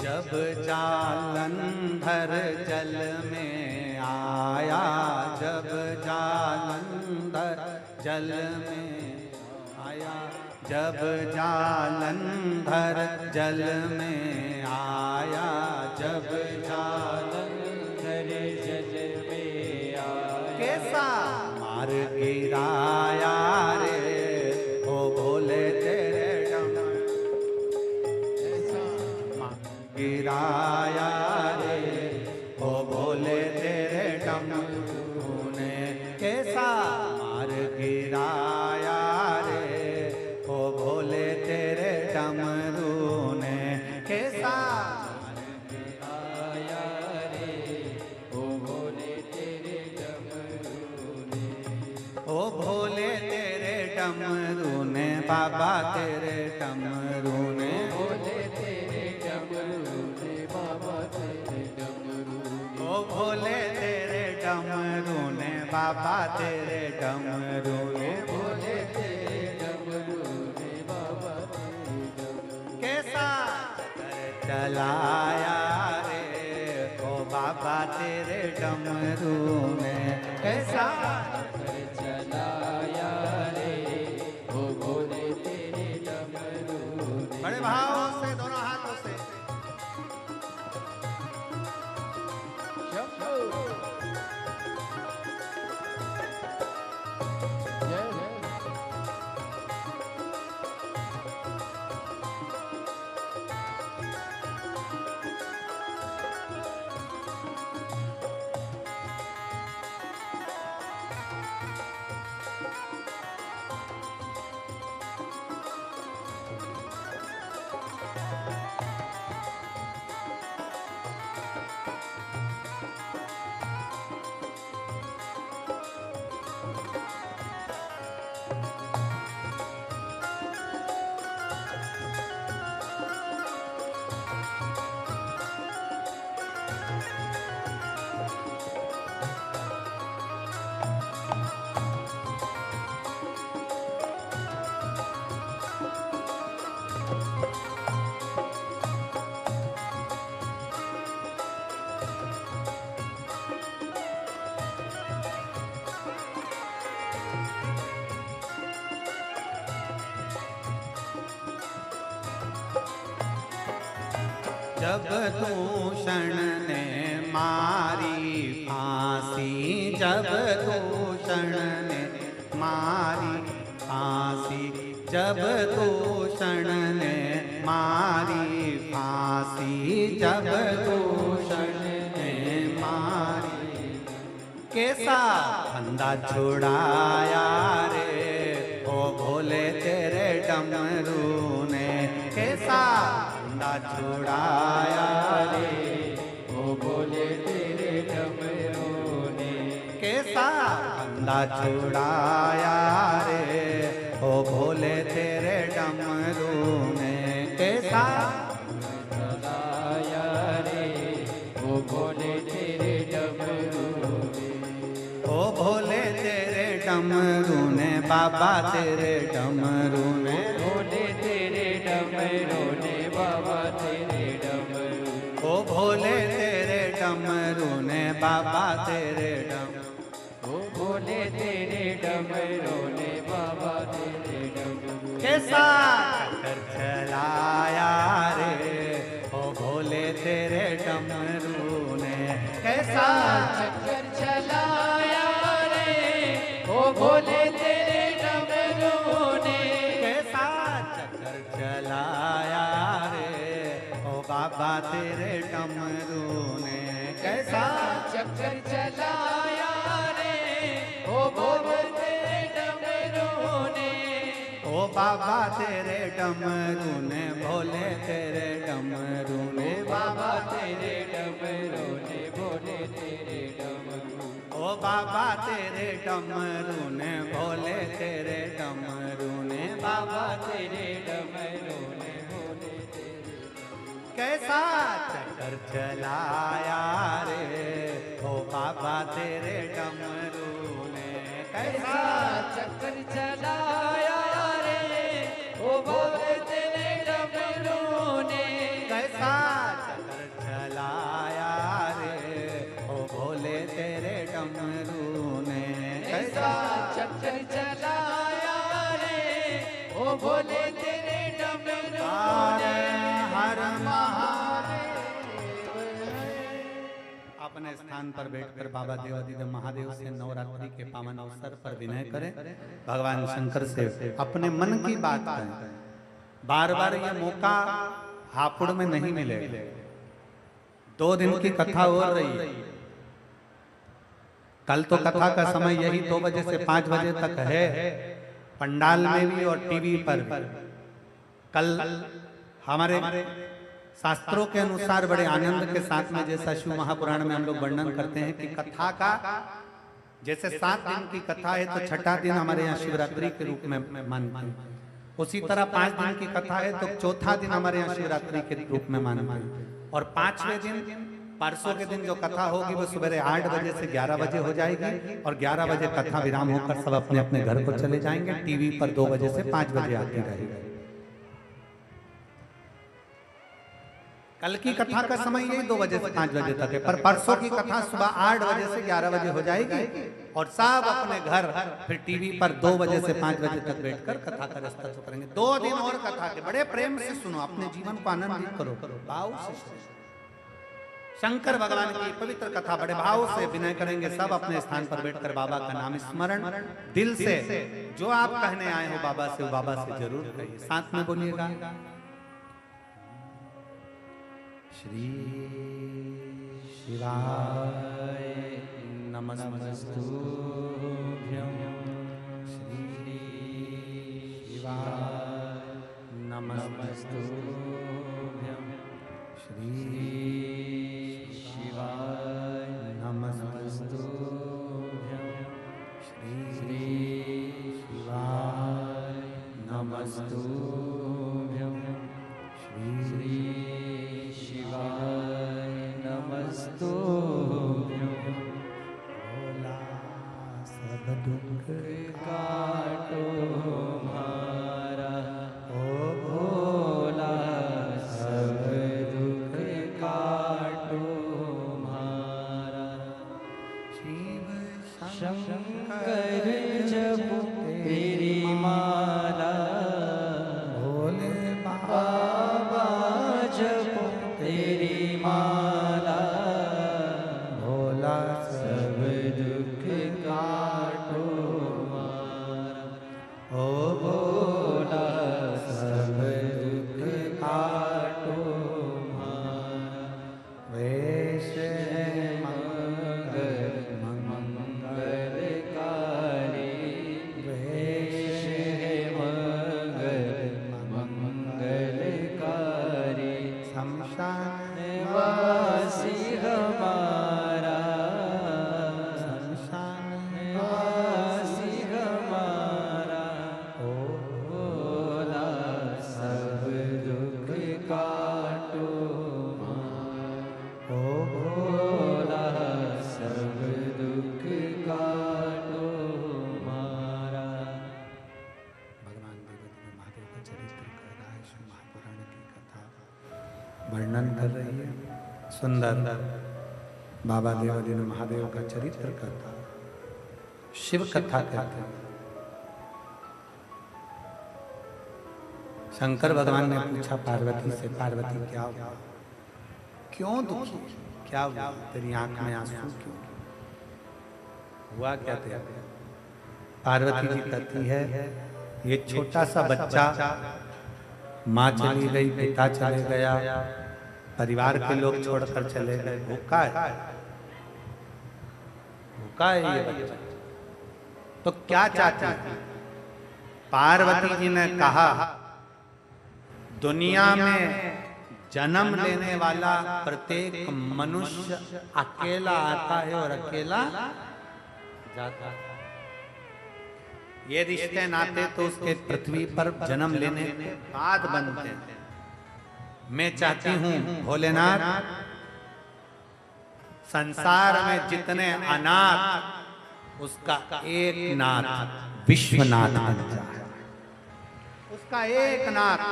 जब जालंधर जल में आया, जब जालंधर जल में आया, जब जालंधर जल में आया, जब जालंधर जल में आया, कैसा मार गिराया रे ओ भोले तेरे गिराया रे ओ भोले तेरे डमरू ने, कैसा मार गिराया रे ओ भोले तेरे डमरू ने, कैसा मार गिराया रे ओ भोले तेरे डमरू ने, ओ भोले तेरे डमरू ने, बाबा तेरे डमरू ने, भोले तेरे डमरू ने, बाबा तेरे डमरू ने, ओ भोले तेरे डमरू ने, बाबा तेरे डमरू ने, भोले तेरे डमरू ने, बाबा तेरे डमरू, कैसा चक्र चलाया रे ओ बाबा तेरे डमरू ने, कैसा चक्र चलाया रे ओ भोले तेरे डमरू ने, बड़े भाव से दोनों हाथों से शंभो जय जय जब दूषण ने मारी फांसी, जब दूषण ने मारी फांसी, जब दूषण ने मारी फांसी, जब दूषण ने मारी, कैसा फंदा छुड़ाया रे ओ भोले तेरे डमरू ने, कैसा फंदा छुड़ाया रे ओ भोले तेरे डमरू ने, कैसा गला छुड़ाया रे ओ भोले तेरे डमरू ने कैसा चलाया रे ओ भोले तेरे डमरू ओ भोले तेरे डमरू ने बाबा तेरे डमरू ने भोले तेरे डमरू ने बाबा तेरे डमरू ओ भोले तेरे डमरू ने बाबा तेरे डमरू ओ भोले तेरे डमरू ने बाबा तेरे डमरू कैसा चक्कर चलाया रे ओ भोले तेरे डमरू ने कैसा चक्कर चलाया रे ओ भोले तेरे डमरू ने कैसा चक्कर चलाया रे ओ बाबा तेरे डमरू ने कैसा चक्कर चलाया रे ओ भोले तेरे डमरू ने ओ बाबा तेरे डमरू ने भोले तेरे डमरू ने बाबा तेरे डमरू ने भोले तेरे डमरू ओ बाबा तेरे डमरू ने भोले तेरे डमरू ने बाबा तेरे डमरू ने भोले तेरे कैसा चक्कर चलाया रे ओ बाबा तेरे डमरू ने कैसा चक्कर चलाया रे ओ भोले तेरे डमरू ने कैसा चक्कर चलाया रे ओ भोले तेरे डमरू ने कैसा चक्कर चलाया रे ओ भोले तेरे डमरू ने हर महादेव अपने स्थान पर बैठकर बाबा देवादिदेव महादेव से नवरात्रि के पावन अवसर पर विनय करें, भगवान शंकर से अपने मन की बात करें। बार बार ये मौका हापुड़ में नहीं मिलेगा। 2 दिन की कथा हो रही है। कल तो कथा का समय यही 2 बजे से 5 बजे तक है, पंडाल में भी और टीवी पर भी। कल हमारे शास्त्रों के अनुसार बड़े आनंद के साथ में, जैसा शिव महापुराण में हम लोग वर्णन करते हैं कि कथा का जैसे 7 दिन की कथा है तो छठा दिन हमारे यहाँ शिवरात्रि के रूप में मानते हैं, उसी तरह 5 दिन की कथा है तो चौथा दिन हमारे यहाँ शिवरात्रि के रूप में मानते हैं। और 5वें दिन परसों के दिन जो कथा होगी वो सुबह 8 बजे से 11 बजे हो जाएगी और 11 बजे कथा विराम होकर सब अपने अपने घर को चले जाएंगे। टीवी पर 2 बजे से 5 बजे आती रहेगी। कल की कथा का समय यही 2 बजे से 5 बजे तक है, पर परसों की कथा सुबह 8 बजे से 11 बजे हो जाएगी और सब अपने घर फिर टीवी पर 2 बजे से 5 बजे तक बैठकर कथा का रस्तत्व करेंगे। 2 दिन और कथा के बड़े प्रेम से सुनो, अपने जीवन को आनंदित करो, भाव से सुनो। शंकर भगवान की पवित्र कथा बड़े भाव से विनय करेंगे। सब अपने स्थान पर बैठकर बाबा का नाम स्मरण दिल से, जो आप कहने आए हो बाबा से, वो बाबा से जरूर कहिए। साथ में बोलिएगा, श्री शिवाय नमस्तुभ्यं, श्री शिवाय नमस्तुभ्यं, श्री शिवाय नमस्तुभ्यं, श्री शिवाय नमस्तुभ्यं, श्री शिवाय नमस्तुभ्यं। भोला सब दुख काटो हमारा, ओ भोला सब दुख काटो हमारा। शिव शंकर जप तेरी माला, वर्णन कर रही है। सुंदर बाबा देवादिन महादेव का चरित्र कथा, शिव कथा कहते हैं। शंकर भगवान ने पूछा पार्वती से, पार्वती क्या हुआ, क्यों दुखी, क्या हुआ, तेरी आंख में आंसू क्यों, हुआ क्या तेरा? पार्वती जी कहती है, ये छोटा सा बच्चा, माँ चली गई, पिता चले गया, परिवार के लोग छोड़कर चले गए, भूखा है, भूखा है ये बच्चा, तो क्या चाहती है? पार्वती जी ने कहा, दुनिया में जन्म लेने वाला प्रत्येक मनुष्य अकेला आता है और अकेला जाता है। ये रिश्ते नाते तो उसके पृथ्वी पर जन्म लेने के बाद बनते हैं। मैं चाहती हूं भोलेनाथ, संसार में जितने अनाथ, उसका एक नाथ विश्वनाथ बन जाए, उसका एक नाथ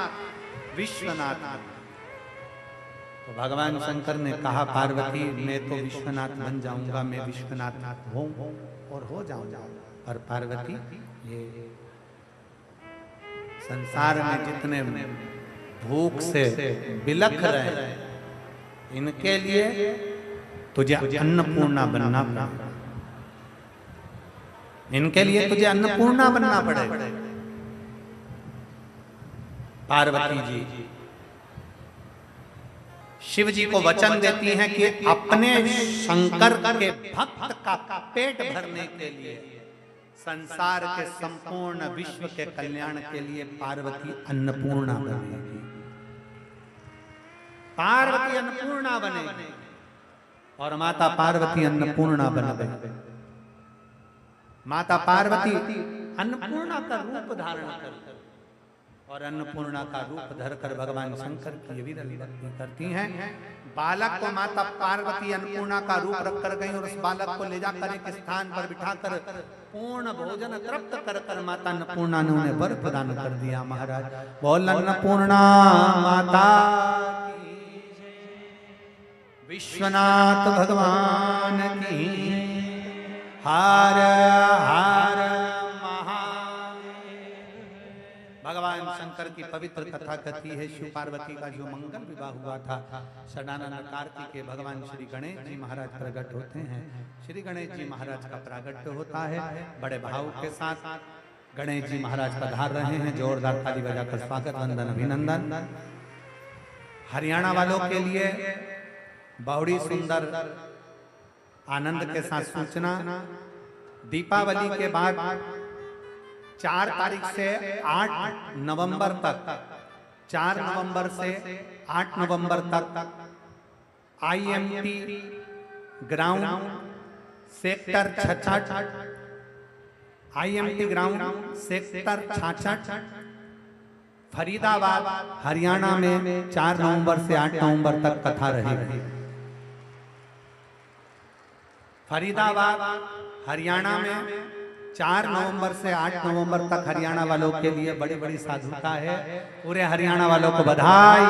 विश्वनाथ। तो भगवान शंकर ने कहा, पार्वती मैं तो विश्वनाथ बन जाऊंगा, मैं विश्वनाथ हूं और हो जाऊंगा, और पार्वती ये संसार में जितने भूख से बिलख रहे हैं, इनके लिए तुझे अन्नपूर्णा बनना पड़ेगा, इनके लिए तुझे अन्नपूर्णा बनना पड़ेगा। पार्वती जी शिव जी को वचन देती हैं कि अपने शंकर के भक्त का पेट भरने के लिए, संसार के संपूर्ण विश्व के कल्याण के लिए पार्वती अन्नपूर्णा बनेगी, पार्वती अन्नपूर्णा बनेगी। और माता पार्वती अन्नपूर्णा बन गई। माता पार्वती अन्नपूर्णा का रूप धारण कर, और अन्नपूर्णा का रूप धरकर भगवान शंकर की विरल भक्ति करती हैं। बालक को माता पार्वती अन्नपूर्णा का रूप रखकर गई, और उस बालक को ले जाकर एक स्थान पर बिठाकर पूर्ण भोजन तृप्त कर कर माता अन्नपूर्णा ने उन्हें वर प्रदान कर दिया। महाराज बोल अन्नपूर्णा माता की, विश्वनाथ भगवान की, हार हार भगवान शंकर की पवित्र कथा कहती है, शिव पार्वती का जो मंगल विवाह हुआ था, षडानन कार्तिकेय भगवान श्री गणेश जी महाराज प्रकट होते हैं। श्री गणेश जी महाराज का प्रागट्य होता है, बड़े भाव के साथ गणेश जी महाराज पधार रहे हैं। जोरदार ताली बजाकर स्वागत वंदन अभिनंदन। हरियाणा वालों के लिए बड़ी सुंदर आनंद के साथ सूचना, दीपावली के बाद 4 तारीख से 8 नवंबर तक, 4 नवंबर से 8 नवंबर तक IMT ground sector 66, IMT ground sector 66 Faridabad Haryana में 4 नवंबर से 8 नवंबर तक कथा रहेगी। फरीदाबाद हरियाणा में 4 नवंबर से 8 नवंबर तक हरियाणा वालों के लिए बड़ी बड़ी साधुता है। पूरे हरियाणा वालों को बधाई,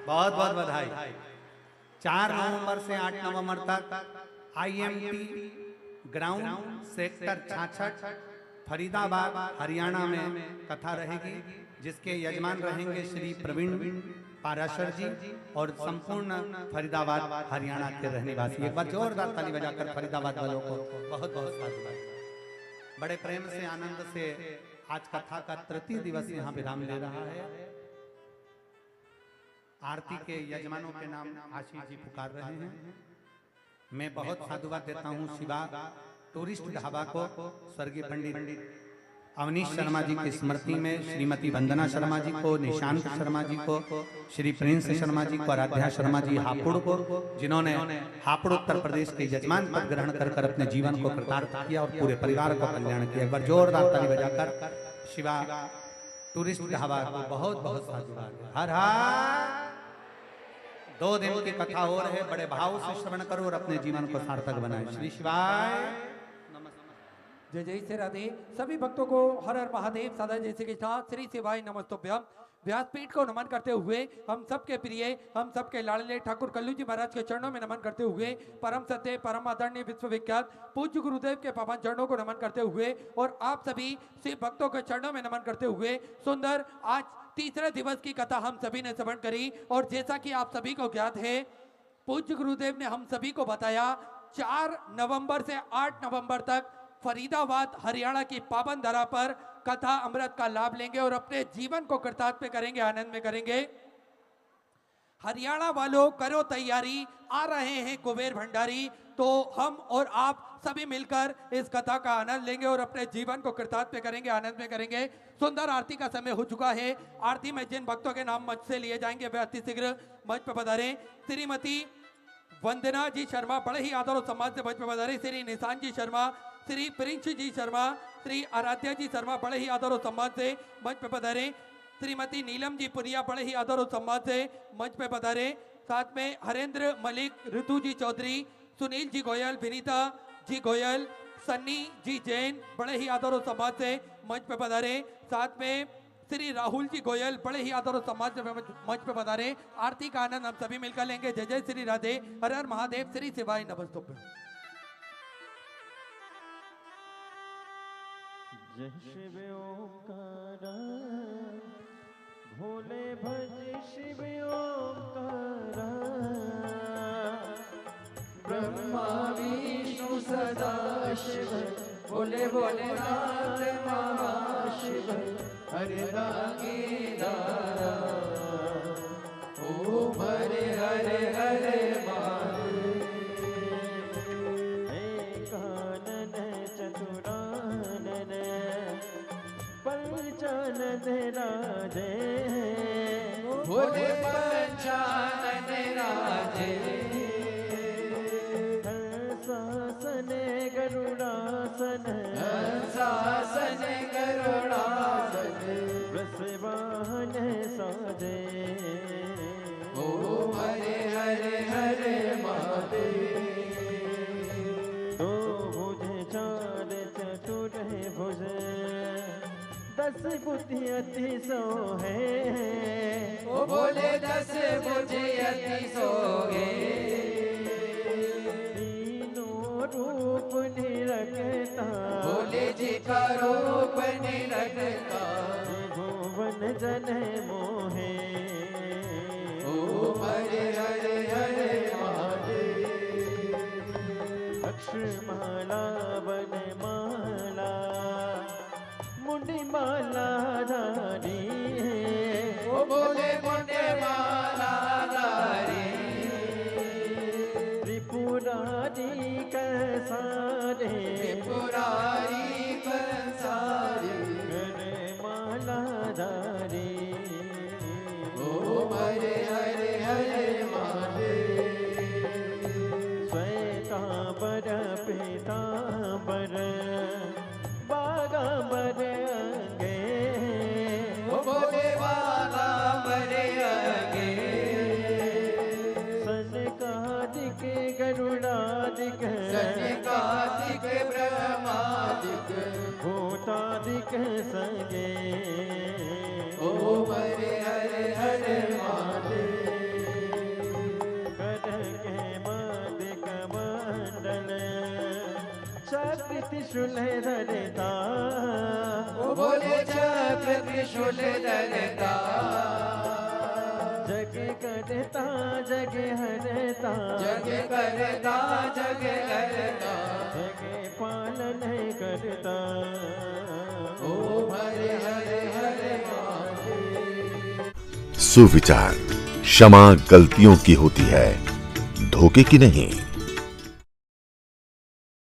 बहुत बहुत बधाई। 4 नवंबर से 8 नवंबर तक IMT ground sector 66 Faridabad Haryana में कथा रहेगी, जिसके यजमान रहेंगे श्री प्रवीण पाराशर जी और संपूर्ण फरीदाबाद हरियाणा के रहने वासी। एक बार जोरदार ताली बजाकर फरीदाबाद वालों को बहुत बहुत साधुवाद। बड़े प्रेम से आनंद से आज कथा का तृतीय दिवस यहाँ विराम ले रहा है। आरती के यजमानों के नाम आशीष जी पुकार रहे हैं। मैं बहुत साधुवाद देता हूँ शिवा टूरिस्ट ढाबा को, स्वर्गीय पंडित अवनीश शर्मा जी की स्मृति में श्रीमती वंदना शर्मा जी को, निशांत शर्मा जी को, श्री प्रिंस शर्मा जी को, आराध्या शर्मा जी हापुड़ को, जिन्होंने हापुड़ उत्तर प्रदेश के यजमान पद ग्रहण कर अपने जीवन को कृतार्थ किया और पूरे परिवार को कल्याण किया। एक बार जोरदार ताली बजाकर शिवा टूरिस्ट ढाबा को बहुत बहुत साधुवाद। हर हर। 2 दिन की कथा हो रहे, बड़े भाव से श्रवण करो और अपने जीवन को सार्थक बनाए। श्री शिवाय जय जय से राधे। सभी भक्तों को हर हर महादेव सादा जैसे के साथ श्री शिवाय नमस्तुभ्यम। व्यासपीठ को नमन करते हुए हम सबके प्रिय, हम सबके लाडले ठाकुर कल्लू जी महाराज के चरणों में नमन करते हुए परम सत्य, परम आदरणीय, विश्वविख्यात पूज्य गुरुदेव के पावन चरणों को नमन करते हुए और आप सभी शिव भक्तों के चरणों में नमन करते हुए सुंदर आज तीसरे दिवस की कथा हम सभी ने श्रवण करी। और जैसा कि आप सभी को ज्ञात है, पूज्य गुरुदेव ने हम सभी को बताया 4 नवंबर से 8 नवंबर तक फरीदाबाद हरियाणा की पावन धरा पर कथा अमृत का लाभ लेंगे और अपने जीवन को कृतार्थ करेंगे, आनंद में करेंगे। हरियाणा वालों करो तैयारी, आ रहे हैं कुबेर भंडारी। तो हम और आप सभी मिलकर इस कथा का आनंद लेंगे और अपने जीवन को कृतार्थ करेंगे, आनंद में करेंगे। सुंदर आरती का समय हो चुका है। आरती में जिन भक्तों के नाम मंच से लिए जाएंगे वे अति शीघ्र मंच पर पधारें। श्रीमती वंदना जी शर्मा बड़े ही आदर और सम्मान से मंच पर पधारे। श्री निशान जी शर्मा, श्री प्रिंस जी शर्मा, श्री आराध्या जी शर्मा बड़े ही आदर और सम्मान से मंच पे पधारे। श्रीमती नीलम जी पुरिया बड़े ही आदर और सम्मान से मंच पे पधारे। साथ में हरेंद्र मलिक, ऋतु जी चौधरी, सुनील जी गोयल, विनीता जी गोयल, सन्नी जी जैन बड़े ही आदर और सम्मान से मंच पे पधारे। साथ में श्री राहुल जी गोयल बड़े ही आदर और सम्मान से मंच पे पधारे। आरती का आनंद हम सभी मिलकर लेंगे। जय जय श्री राधे, हर हर महादेव, श्री शिवाय नमस्तुभ्यं। जय शिव ओंकार, भोले भज शिव ओंकार, ब्रह्मा विष्णु सदा शिव, भोले भोलेनाथ महाशिव, हरे रागीदारा, ओम हरे हरे हरे महादेव। एकानन चतुरानन पंचानन राजे, भोले पंचानन राजे, हंसासन गरुड़ासन, हंसासन गरुड़ासन, वृषवाहन साजे, ओम हरे हरे हरे महादेव। दो भुज चार चतुर भुज, 10 बुद्धि अति सोहे, ओ भोले 10 बुद्धि अति सोहे, तीनों रूप निरखता, भोले जी का रूप निरखता, भुवन जन मोहे, ओम हरे हरे हरे महादेव। अक्षमाला वनमाला मुंडी माला धारी, ओ भोले मुंडे माला धारी, त्रिपुरारी कैसारे, त्रिपुरारी कंसारी, गरे माला धारी, ओम हरे हरे हरे महादेव। श्वेतांबर पीतांबर बागांबर अंगे, ओ भोले बाला मरे आगे, सनकादिक गरुड़ादिक, सनकादिक ब्रह्मादिक, भूतादिक संगे, ओम हरे हरे हरे महादेव। कर के मादिक मंडल चक्र त्रिशूल धरता, ओ भोले चक्र त्रिशूल धरता, जग करता जग हरता, जग करता जग हरता, जग पालन करता, ओम हरे हरे हरे महादेव। सुविचार, क्षमा गलतियों की होती है, धोखे की नहीं।